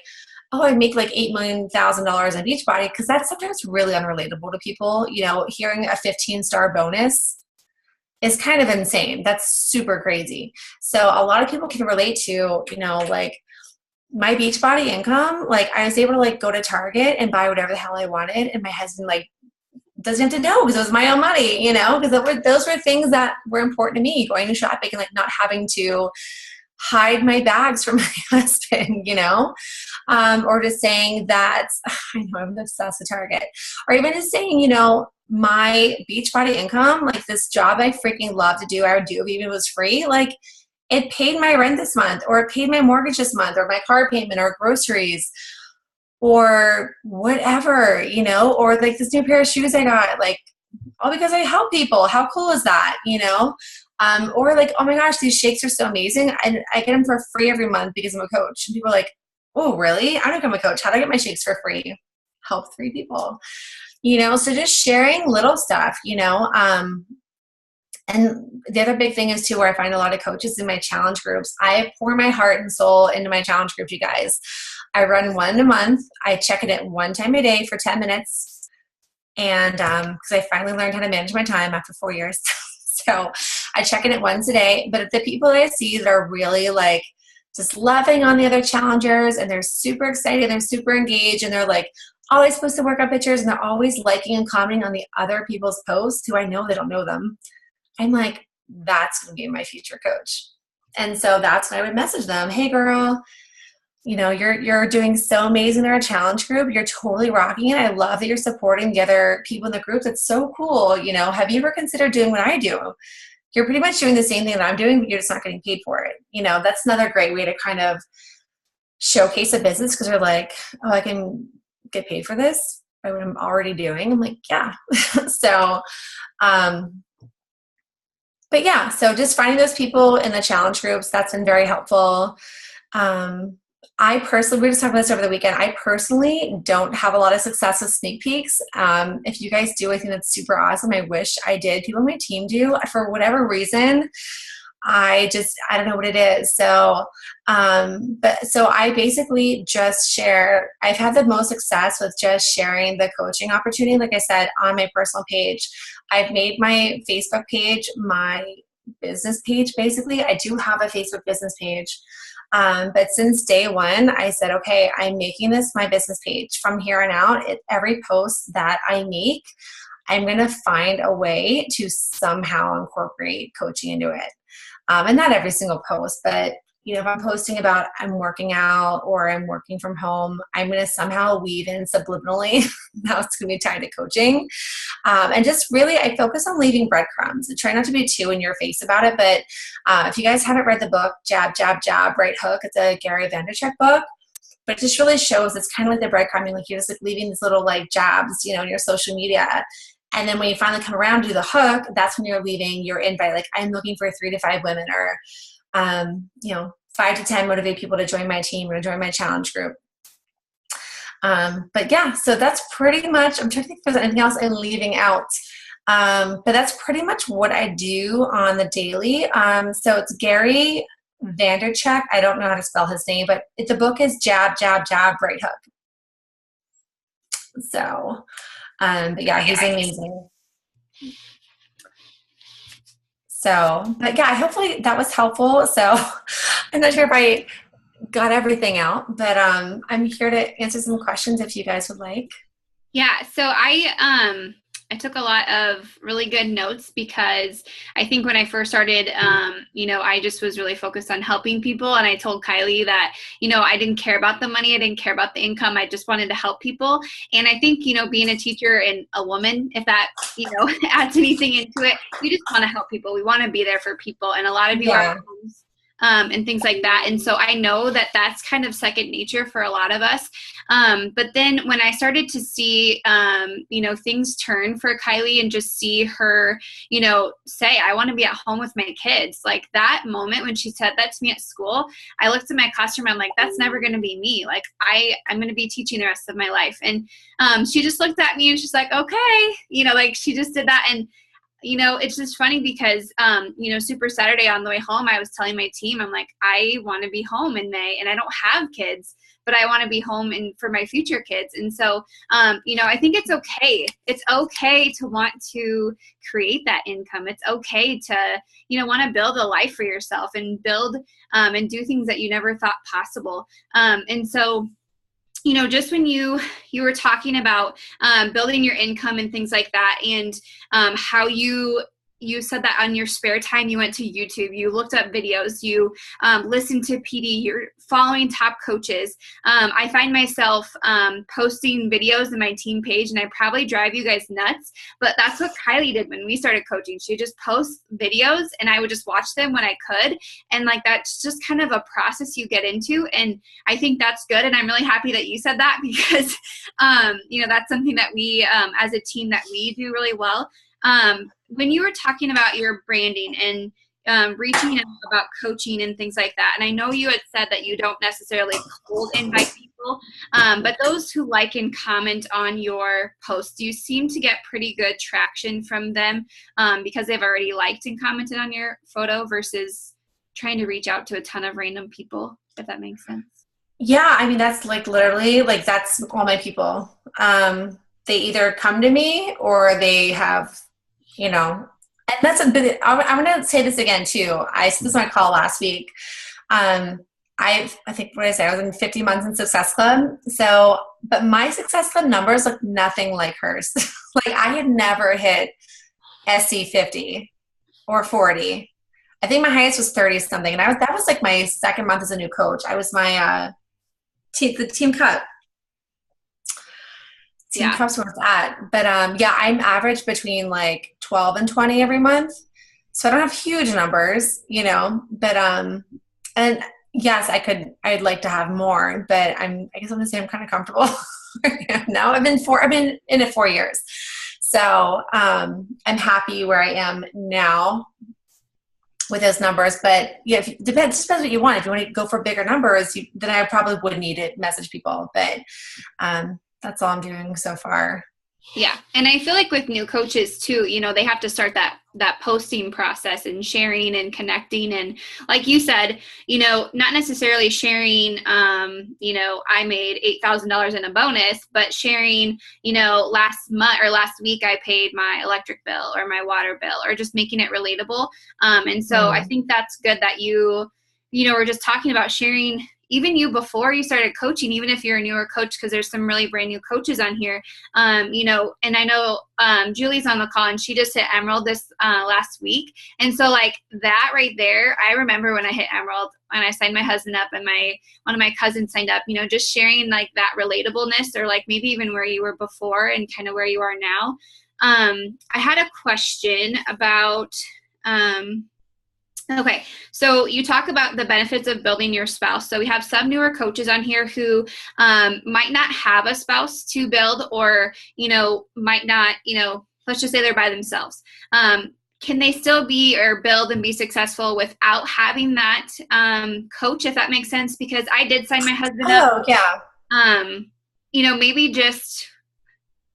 oh, I make like $8 million on Beachbody, because that's sometimes really unrelatable to people. You know, hearing a 15-star bonus is kind of insane. That's super crazy. So a lot of people can relate to, you know, like my Beachbody income, like I was able to like go to Target and buy whatever the hell I wanted. And my husband like doesn't have to know because it was my own money, you know, because those were things that were important to me, going to shopping and like not having to hide my bags from my husband, you know, or just saying that, I know I'm obsessed with Target, or even just saying, you know, my Beachbody income, like this job I freaking love to do, I would do if even it was free, like it paid my rent this month, or it paid my mortgage this month, or my car payment, or groceries, or whatever, you know, or like this new pair of shoes I got, like all because I help people. How cool is that, you know? Or like, oh my gosh, these shakes are so amazing. And I get them for free every month because I'm a coach. And people are like, oh, really? I don't become a coach. How do I get my shakes for free? Help 3 people, you know? So just sharing little stuff, you know? And the other big thing is too, where I find a lot of coaches in my challenge groups, I pour my heart and soul into my challenge group, you guys. I run one a month. I check it in 1 time a day for 10 minutes. And because I finally learned how to manage my time after 4 years. So I check in it once a day. But the people that I see that are really like just loving on the other challengers, and they're super excited, they're super engaged, and they're like, always post the workout pictures, and they're always liking and commenting on the other people's posts who I know they don't know them. I'm like, that's going to be my future coach. And so that's when I would message them, hey girl, you know, you're doing so amazing in our challenge group. You're totally rocking it. I love that you're supporting the other people in the group. That's so cool. You know, have you ever considered doing what I do? You're pretty much doing the same thing that I'm doing, but you're just not getting paid for it. You know, that's another great way to kind of showcase a business, because they're like, oh, I can get paid for this by what I'm already doing. I'm like, yeah. So, but yeah, so just finding those people in the challenge groups, that's been very helpful. I personally, we were just talking about this over the weekend. I personally don't have a lot of success with sneak peeks. If you guys do, I think that's super awesome. I wish I did. People on my team do. For whatever reason, I don't know what it is. So, so I basically just share, I've had the most success with just sharing the coaching opportunity. Like I said, on my personal page, I've made my Facebook page my business page. Basically, I do have a Facebook business page. But since day one, I said, okay, I'm making this my business page. From here on out, every post that I make, I'm going to find a way to somehow incorporate coaching into it. And not every single post, but you know, if I'm posting about I'm working out or I'm working from home, I'm going to somehow weave in subliminally now it's going to be tied to coaching. And just really, I focus on leaving breadcrumbs. I try not to be too in your face about it, but if you guys haven't read the book, Jab, Jab, Jab, Right Hook, it's a Gary Vaynerchuk book, but it just really shows it's kind of like the breadcrumbing, like you're just like leaving these little like jabs, you know, in your social media. And then when you finally come around to the hook, that's when you're leaving your invite. Like, I'm looking for 3 to 5 women, or, you know, 5 to 10 motivate people to join my team or to join my challenge group. But yeah, so that's pretty much, I'm trying to think if there's anything else I'm leaving out. But that's pretty much what I do on the daily. So it's Gary Vaynerchuk. I don't know how to spell his name, but the book is Jab, Jab, Jab, Right Hook. So, but yeah, he's amazing. So, but yeah, hopefully that was helpful. So I'm not sure if I got everything out, but I'm here to answer some questions if you guys would like.
Yeah, so I took a lot of really good notes, because I think when I first started, you know, I just was really focused on helping people. And I told Kylie that, you know, I didn't care about the money. I didn't care about the income. I just wanted to help people. And I think, you know, being a teacher and a woman, if that, you know, adds anything into it, we just want to help people. We want to be there for people. And a lot of you are moms, and things like that. And so I know that that's kind of second nature for a lot of us. But then when I started to see, you know, things turn for Kylie and just see her, you know, say, I want to be at home with my kids. Like that moment when she said that to me at school, I looked at my classroom. I'm like, that's never going to be me. Like I'm going to be teaching the rest of my life. And she just looked at me and she's like, okay, you know, like she just did that. And you know, it's just funny because, you know, Super Saturday on the way home, I was telling my team, I'm like, I want to be home in May, and I don't have kids, but I want to be home for my future kids. And so, you know, I think it's okay. It's okay to want to create that income. It's okay to, you know, want to build a life for yourself and build and do things that you never thought possible. And so, you know, just when you were talking about building your income and things like that, and how you said that on your spare time you went to YouTube, you looked up videos, you listened to PD, you're following top coaches. I find myself posting videos in my team page, and I probably drive you guys nuts, but that's what Kylie did when we started coaching. She just post videos and I would just watch them when I could. And like, that's just kind of a process you get into. And I think that's good. And I'm really happy that you said that, because, you know, that's something that we, as a team, that we do really well. When you were talking about your branding and reaching out about coaching and things like that, and I know you had said that you don't necessarily cold invite people, but those who like and comment on your posts, you seem to get pretty good traction from them because they've already liked and commented on your photo versus trying to reach out to a ton of random people, if that makes sense.
Yeah, I mean, that's like literally, like that's all my people. They either come to me or they have, you know, and I'm going to say this again too. I said this on my call last week. I think what I say, I was in 50 months in Success Club. So, but my Success Club numbers look nothing like hers. Like I had never hit SC 50 or 40. I think my highest was 30 something. And that was like my second month as a new coach. I was my, the team cup. Team cups where it's at. But yeah, I'm average between like 12 and 20 every month. So I don't have huge numbers, you know, but, and yes, I'd like to have more, but I guess I'm gonna say I'm kind of comfortable now. I've been in it 4 years. So, I'm happy where I am now with those numbers, but yeah, depends what you want. If you want to go for bigger numbers, then I probably would need to message people, but, that's all I'm doing so far.
Yeah. And I feel like with new coaches too, you know, they have to start that posting process and sharing and connecting. And like you said, you know, not necessarily sharing, you know, I made $8,000 in a bonus, but sharing, you know, last month or last week, I paid my electric bill or my water bill, or just making it relatable. And so I think that's good that you know, we're just talking about sharing. Even you, before you started coaching, even if you're a newer coach, because there's some really brand new coaches on here, you know, and I know Julie's on the call and she just hit Emerald this last week. And so like that right there, I remember when I hit Emerald and I signed my husband up and one of my cousins signed up, you know, just sharing like that relatableness, or like maybe even where you were before and kind of where you are now. I had a question about okay, so you talk about the benefits of building your spouse. So we have some newer coaches on here who might not have a spouse to build, or, you know, might not, you know, let's just say they're by themselves. Can they still be or build and be successful without having that coach, if that makes sense? Because I did sign my husband up.
Oh, yeah.
You know, maybe just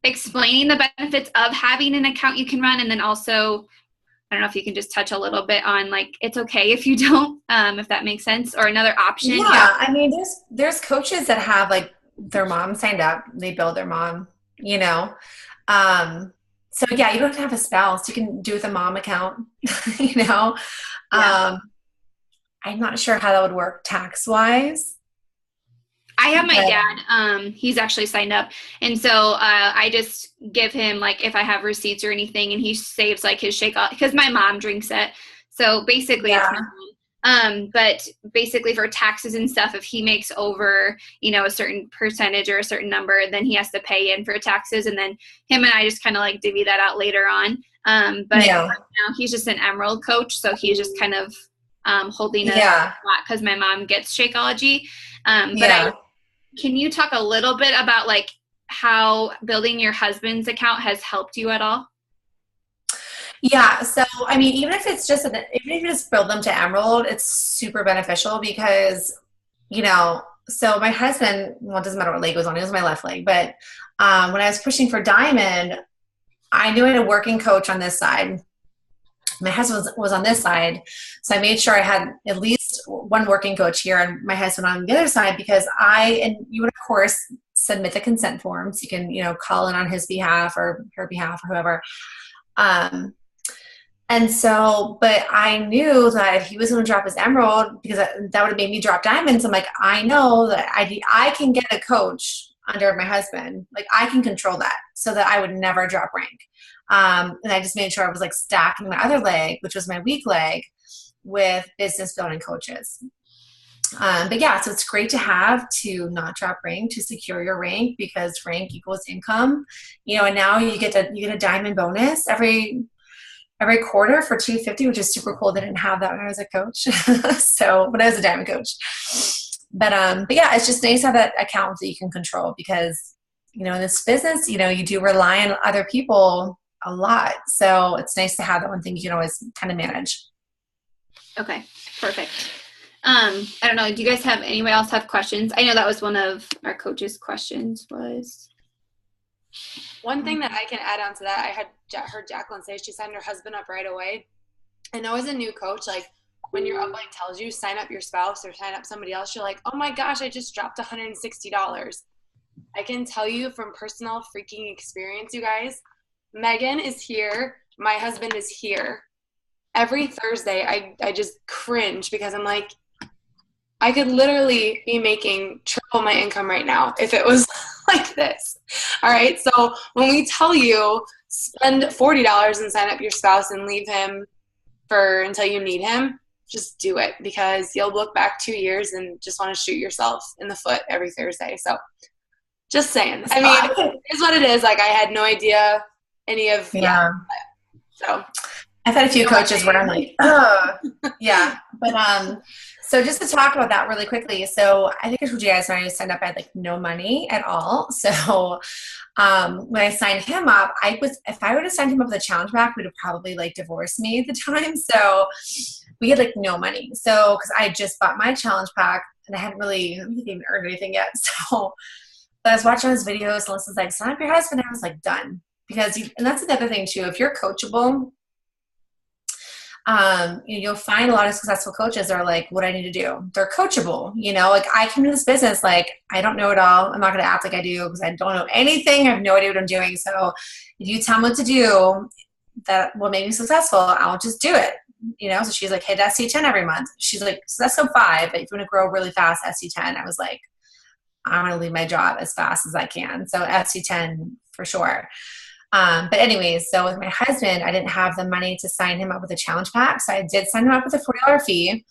explaining the benefits of having an account you can run, and then also, I don't know if you can just touch a little bit on like, it's okay if you don't, if that makes sense, or another option.
Yeah. I mean, there's coaches that have like their mom signed up, they build their mom, you know? So yeah, you don't have to have a spouse. You can do with a mom account, you know?
Yeah.
I'm not sure how that would work tax wise.
I have my dad, he's actually signed up. And so I just give him, like, if I have receipts or anything, and he saves like his shake off, because my mom drinks it. So basically it's my mom. But basically for taxes and stuff, if he makes over, you know, a certain percentage or a certain number, then he has to pay in for taxes. And then him and I just kind of like divvy that out later on. But right now he's just an Emerald coach. So he's just kind of holding a lot because my mom gets Shakeology. But can you talk a little bit about like how building your husband's account has helped you at all?
Yeah. So, I mean, even if it's just, even if you just build them to Emerald, it's super beneficial because, you know, so my husband, well, it doesn't matter what leg was on, it was my left leg. But when I was pushing for Diamond, I knew I had a working coach on this side. My husband was on this side. So I made sure I had at least one working coach here and my husband on the other side, because and you would, of course, submit the consent forms. You can, you know, call in on his behalf or her behalf or whoever. And so, but I knew that if he was going to drop his Emerald, because that would have made me drop Diamonds. I'm like, I know that I can get a coach under my husband. Like I can control that so that I would never drop rank. And I just made sure I was like stacking my other leg, which was my weak leg, with business building coaches. But yeah, so it's great to have to not drop rank, to secure your rank, because rank equals income, you know, and now you get a diamond bonus every quarter for $250, which is super cool. They didn't have that when I was a coach. So when I was a diamond coach, but yeah, it's just nice to have that account that you can control, because, you know, in this business, you know, you do rely on other people a lot. So it's nice to have that one thing you can always kind of manage.
Okay, perfect. I don't know. Do you guys have, anybody else have questions? I know that was one of our coach's questions was.
One thing that I can add on to that, I had heard Jaclyn say she signed her husband up right away. And I was a new coach, like when your upline tells you sign up your spouse or sign up somebody else, you're like, oh my gosh, I just dropped $160. I can tell you from personal freaking experience, you guys, Megan is here. My husband is here. Every Thursday, I just cringe because I'm like, I could literally be making triple my income right now if it was like this. All right. So when we tell you spend $40 and sign up your spouse and leave him for until you need him, just do it, because you'll look back 2 years and just want to shoot yourself in the foot every Thursday. So just saying. I mean, it is what it is. Like, I had no idea any of, so
I've had a few coaches where I'm like, oh, yeah. But, so just to talk about that really quickly. So I think I told you guys when I signed up, I had like no money at all. So, when I signed him up, if I would have signed him up with a challenge pack, would have probably like divorced me at the time. So we had like no money. So, cause I just bought my challenge pack and I hadn't even earned anything yet. So but I was watching his videos and Alyssa's like, sign up your husband. And I was like, done. Because, and that's another thing too, if you're coachable, you'll find a lot of successful coaches are like, what I need to do. They're coachable, like I came to this business, like I don't know it all. I'm not going to act like I do because I don't know anything. I have no idea what I'm doing. So if you tell me what to do that will make me successful, I'll just do it. So she's like, hit SC10 every month. She's like, so that's so 5, but if you want to grow really fast, SC10. I was like, I'm going to leave my job as fast as I can. So SC10 for sure. But anyways, so with my husband, I didn't have the money to sign him up with a challenge pack. So I did sign him up with a $40 fee,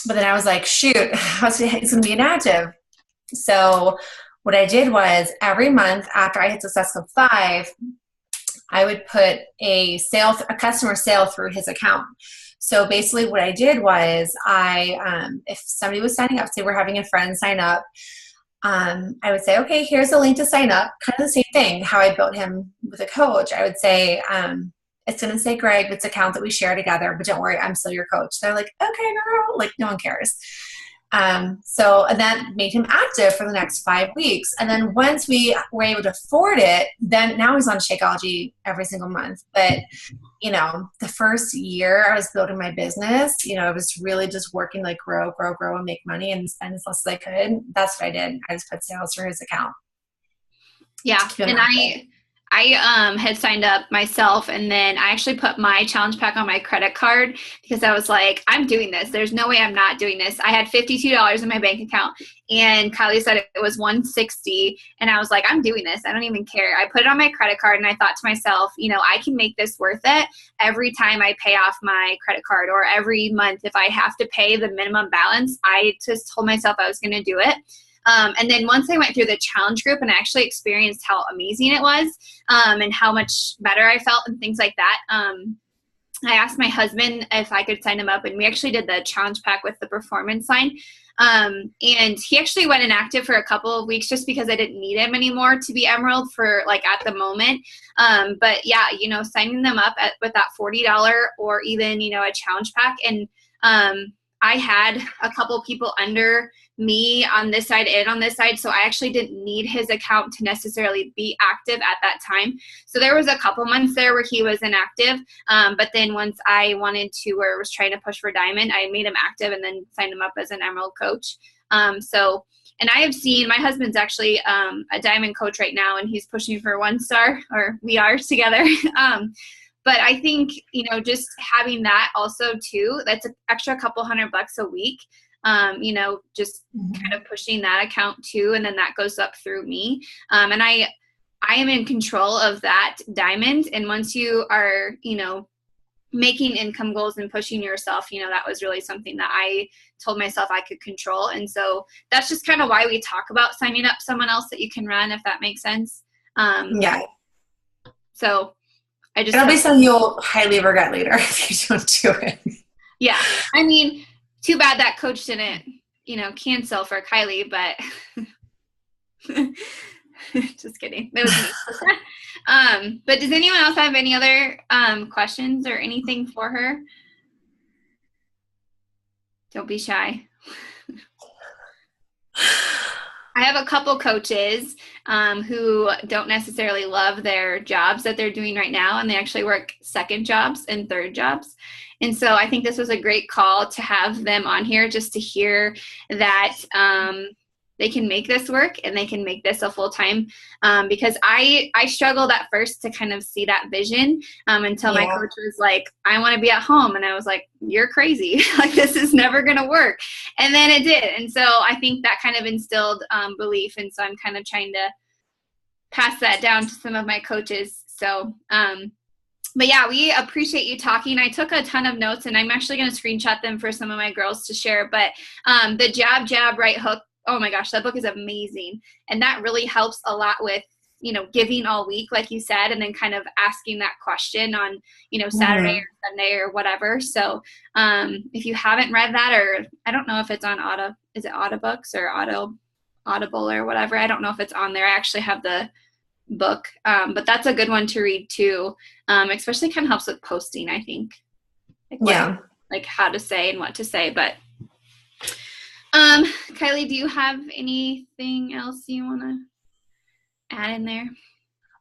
but then I was like, shoot, he's going to be inactive. So what I did was every month after I hit successful 5, I would put a customer sale through his account. So basically what I did was if somebody was signing up, say we're having a friend sign up, I would say, okay, here's a link to sign up. Kind of the same thing, how I built him with a coach. I would say, it's going to say Greg, it's an account that we share together, but don't worry, I'm still your coach. They're like, okay, girl, like no one cares. And that made him active for the next 5 weeks. And then once we were able to afford it, then now he's on Shakeology every single month. But, the first year I was building my business, I was really just working like grow and make money and spend as less as I could. That's what I did. I just put sales through his account.
Yeah. And I had signed up myself, and then I actually put my challenge pack on my credit card because I was like, I'm doing this. There's no way I'm not doing this. I had $52 in my bank account, and Kylie said it was $160, and I was like, I'm doing this. I don't even care. I put it on my credit card, and I thought to myself, I can make this worth it every time I pay off my credit card, or every month if I have to pay the minimum balance. I just told myself I was going to do it. And then once I went through the challenge group and I actually experienced how amazing it was, and how much better I felt and things like that, I asked my husband if I could sign him up, and we actually did the challenge pack with the performance line. And he actually went inactive for a couple of weeks just because I didn't need him anymore to be Emerald for like at the moment. But yeah, signing them up with that $40 or even, a challenge pack. And, I had a couple people under me on this side and on this side, so I actually didn't need his account to necessarily be active at that time. So there was a couple months there where he was inactive, but then once I wanted to, or was trying to push for Diamond, I made him active and then signed him up as an Emerald coach. And I have seen, my husband's actually a Diamond coach right now, and he's pushing for 1 star, or we are together. But I think, just having that also too, that's an extra couple $100 a week, just kind of pushing that account too. And then that goes up through me. And I am in control of that Diamond. And once you are, making income goals and pushing yourself, that was really something that I told myself I could control. And so that's just kind of why we talk about signing up someone else that you can run, if that makes sense.
Yeah.
So
it'll be something you'll highly regret later if you don't do it.
Yeah. I mean, too bad that coach didn't, cancel for Kylie, but just kidding. That was me. But does anyone else have any other questions or anything for her? Don't be shy. I have a couple coaches who don't necessarily love their jobs that they're doing right now, and they actually work second jobs and third jobs. And so I think this was a great call to have them on here just to hear that they can make this work and they can make this a full-time, because I struggled at first to kind of see that vision until my coach was like, I want to be at home. And I was like, you're crazy. Like, this is never going to work. And then it did. And so I think that kind of instilled belief. And so I'm kind of trying to pass that down to some of my coaches. So, but yeah, we appreciate you talking. I took a ton of notes, and I'm actually going to screenshot them for some of my girls to share. But the Jab, Jab, Right Hook, oh my gosh, that book is amazing. And that really helps a lot with, giving all week, like you said, and then kind of asking that question on, Saturday or Sunday or whatever. So if you haven't read that, or I don't know if it's on Audiobooks or Audible or whatever. I don't know if it's on there. I actually have the book, but that's a good one to read too. Especially kind of helps with posting, I think. Like how to say and what to say. But Kylie, do you have anything else you want to add in there?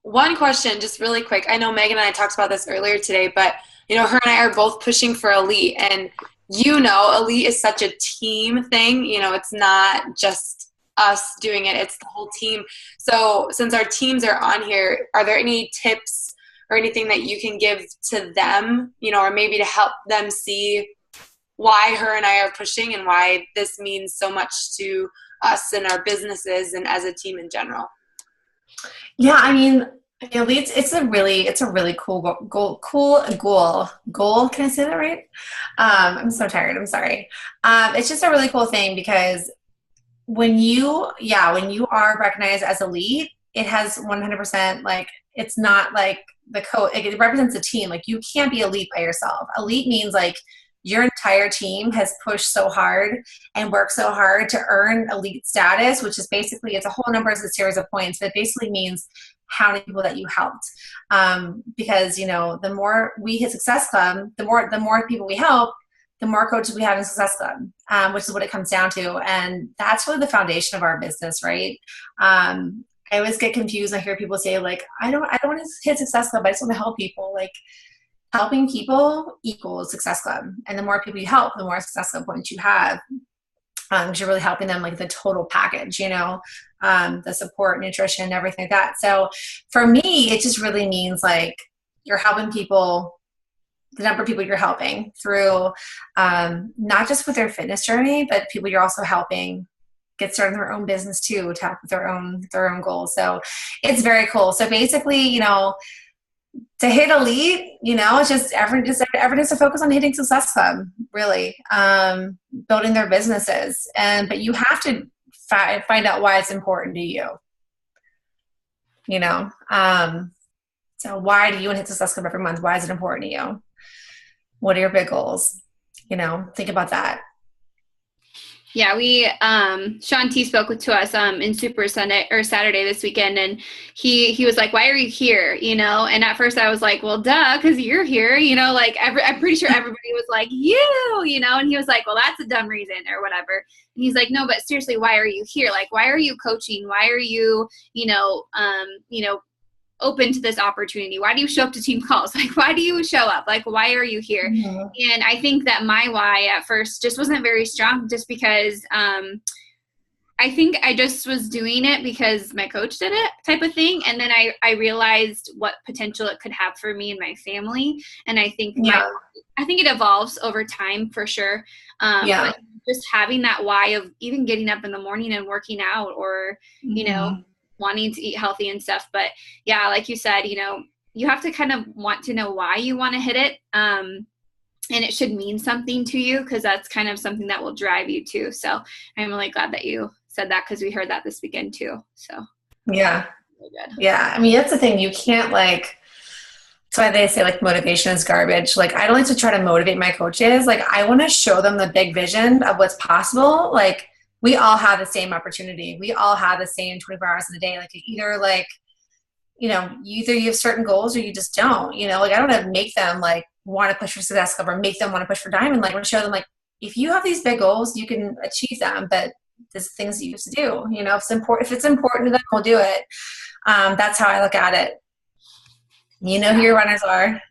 One question, just really quick. I know Megan and I talked about this earlier today, but her and I are both pushing for elite, and elite is such a team thing. It's not just us doing it, it's the whole team. So since our teams are on here, are there any tips or anything that you can give to them, or maybe to help them see why her and I are pushing and why this means so much to us and our businesses and as a team in general?
Yeah, I mean, it's a really cool goal. Can I say that right? I'm so tired. I'm sorry. It's just a really cool thing, because when you are recognized as elite, it has 100%, like, it's not like the coach, it represents a team. Like, you can't be elite by yourself. Elite means like your entire team has pushed so hard and worked so hard to earn elite status, which is basically, it's a whole number, it's a series of points, but it basically means how many people that you helped. Because, the more we hit Success Club, the more people we help, the more coaches we have in Success Club, which is what it comes down to. And that's really the foundation of our business, right? I always get confused. I hear people say, like, I don't want to hit Success Club, I just want to help people. Like, helping people equals Success Club. And the more people you help, the more Success Club points you have. Because you're really helping them, like, the total package, the support, nutrition, everything like that. So for me, it just really means, like, you're helping people, the number of people you're helping through, not just with their fitness journey, but people you're also helping get started in their own business too, to help with their own goals. So it's very cool. So basically, to hit elite, it's just everyone needs to focus on hitting Success Club, really, building their businesses. But you have to find out why it's important to you. So why do you want to hit Success Club every month? Why is it important to you? What are your big goals? Think about that.
Yeah, we Sean T spoke to us in Super Sunday or Saturday this weekend, and he was like, "Why are you here?" And at first I was like, "Well, duh, because you're here." I'm pretty sure everybody was like, "You," and he was like, "Well, that's a dumb reason," or whatever. And he's like, "No, but seriously, why are you here? Like, why are you coaching? Why are you, open to this opportunity? Why do you show up to team calls? Like, why do you show up? Like, why are you here?" Mm-hmm. And I think that my why at first just wasn't very strong, just because I think I just was doing it because my coach did it, type of thing. And then I realized what potential it could have for me and my family. And I think I think it evolves over time for sure. But just having that why of even getting up in the morning and working out, or, wanting to eat healthy and stuff. But yeah, like you said, you have to kind of want to know why you want to hit it. And it should mean something to you, because that's kind of something that will drive you too. So I'm really glad that you said that, because we heard that this weekend too. So
yeah.
Really good.
Yeah. I mean, that's the thing. You can't, like, that's why they say, like, motivation is garbage. Like, I don't like to try to motivate my coaches. Like, I want to show them the big vision of what's possible. Like, we all have the same opportunity. We all have the same 24 hours in a day. Like, either you have certain goals or you just don't, like, I don't want to make them, like, want to push for Success Club or make them want to push for Diamond. Like, I want to show them, like, if you have these big goals, you can achieve them, but there's things that you have to do, if it's important to them, we'll do it. That's how I look at it. Who your runners are,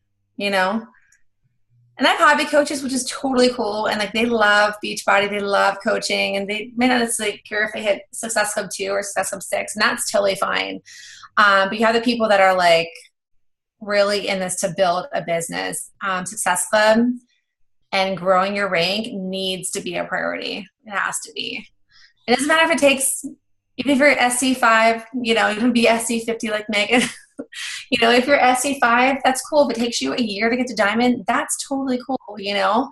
And I have hobby coaches, which is totally cool. And, like, they love Beachbody. They love coaching. And they may not necessarily care if they hit Success Club 2 or Success Club 6. And that's totally fine. But you have the people that are, like, really in this to build a business. Success Club, and growing your rank needs to be a priority. It has to be. It doesn't matter if it takes, even if you're SC5, you know, you can be SC50 like Megan. You know, if you're SC5, that's cool. If it takes you a year to get to diamond, that's totally cool, you know.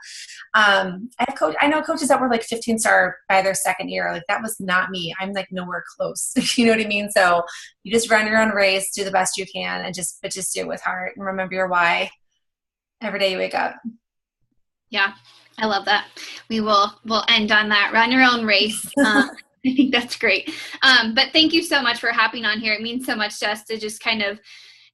I know coaches that were like 15-star by their second year. Like that was not me. I'm like nowhere close. You know what I mean? So you just run your own race, do the best you can, and just do it with heart and remember your why every day you wake up.
Yeah, I love that. We'll end on that. Run your own race. I think that's great. But thank you so much for hopping on here. It means so much to us to just kind of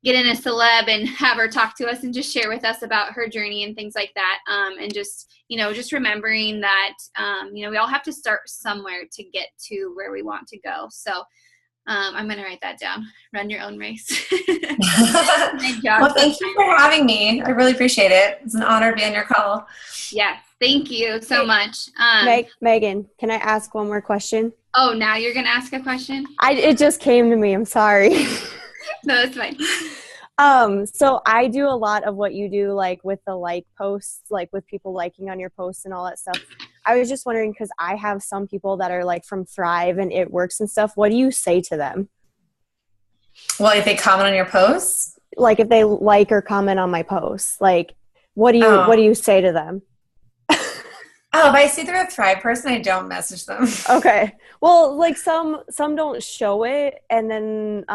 get in a celeb and have her talk to us and just share with us about her journey and things like that. And just, you know, just remembering that, you know, we all have to start somewhere to get to where we want to go. So I'm going to write that down. Run your own race.
Well, thank you for having me. I really appreciate it. It's an honor to be on your call.
Yes. Thank you so much.
Megan, can I ask one more question?
Oh, now you're going to ask a question?
It just came to me. I'm sorry.
No, that's fine.
So I do a lot of what you do, like with the like posts, like with people liking on your posts and all that stuff. I was just wondering, because I have some people that are like from Thrive and It Works and stuff. What do you say to them?
Well, if they comment on your posts?
Like if they like or comment on my posts, like what do you say to them?
Oh, if I see they're a Thrive person, I don't message them.
Okay. Well, like some don't show it, and then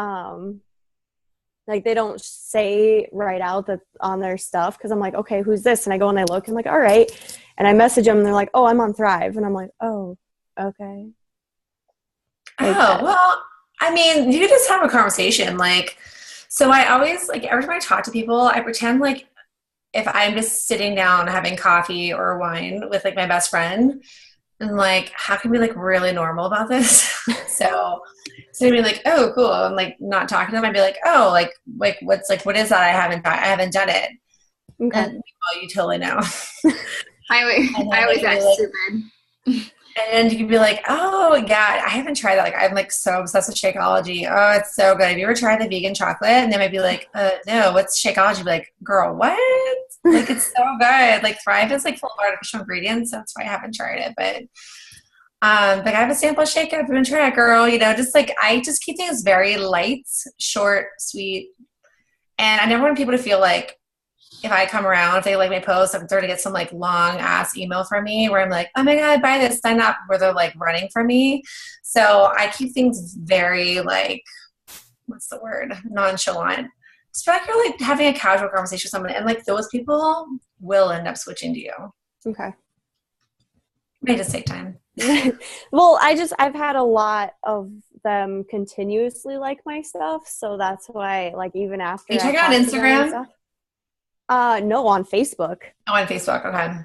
like they don't say right out that on their stuff, because I'm like, okay, who's this? And I go and I look, and I'm like, all right. And I message them, and they're like, oh, I'm on Thrive. And I'm like, oh, okay. Like
well, I mean, you could just have a conversation. Like, so I always, like, every time I talk to people, I pretend like if I'm just sitting down having coffee or wine with like my best friend, and like, how can we like really normal about this? so I'd be like, oh, cool. I'm like not talking to them. I'd be like, oh, like what is that? I haven't done it.
Okay.
And well, you totally know.
I always act stupid.
And you can be like, oh, yeah, I haven't tried that. Like, I'm like so obsessed with Shakeology. Oh, it's so good. Have you ever tried the vegan chocolate? And they might be like, no, what's Shakeology? Be like, girl, what? Like, it's so good. Like, Thrive is like full of artificial ingredients. So that's why I haven't tried it. But like, I have a sample shake. I've been trying it, girl. You know, just like, I just keep things very light, short, sweet. And I never want people to feel like, if I come around, if they like my post, I'm going to get some like long ass email from me where I'm like, oh my God, buy this, sign up, where they're like running for me. So I keep things very like, what's the word? Nonchalant. Just feel like you're like having a casual conversation with someone, and like those people will end up switching to you.
Okay.
May just take time.
Well, I've had a lot of them continuously like my stuff. So that's why, like, even after.
You check out Instagram?
No, on Facebook.
Oh, on Facebook. Okay.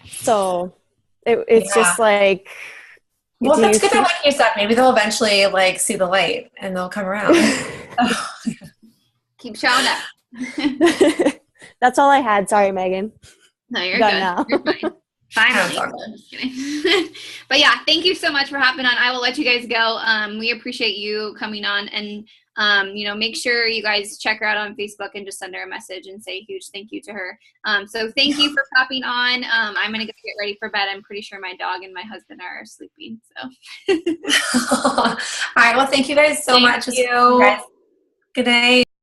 So it's just like.
Well, that's good. They're liking your stuff. Maybe they'll eventually like see the light and they'll come around.
Keep showing up.
That's all I had. Sorry, Megan.
No, you're good.
Now.
You're fine. Finally. I'm just kidding. But yeah, thank you so much for hopping on. I will let you guys go. We appreciate you coming on, and you know, make sure you guys check her out on Facebook and just send her a message and say a huge thank you to her. So thank you for popping on. I'm gonna go get ready for bed. I'm pretty sure my dog and my husband are sleeping. So
all right. Well, thank you guys so much.
Thank you.
Good night.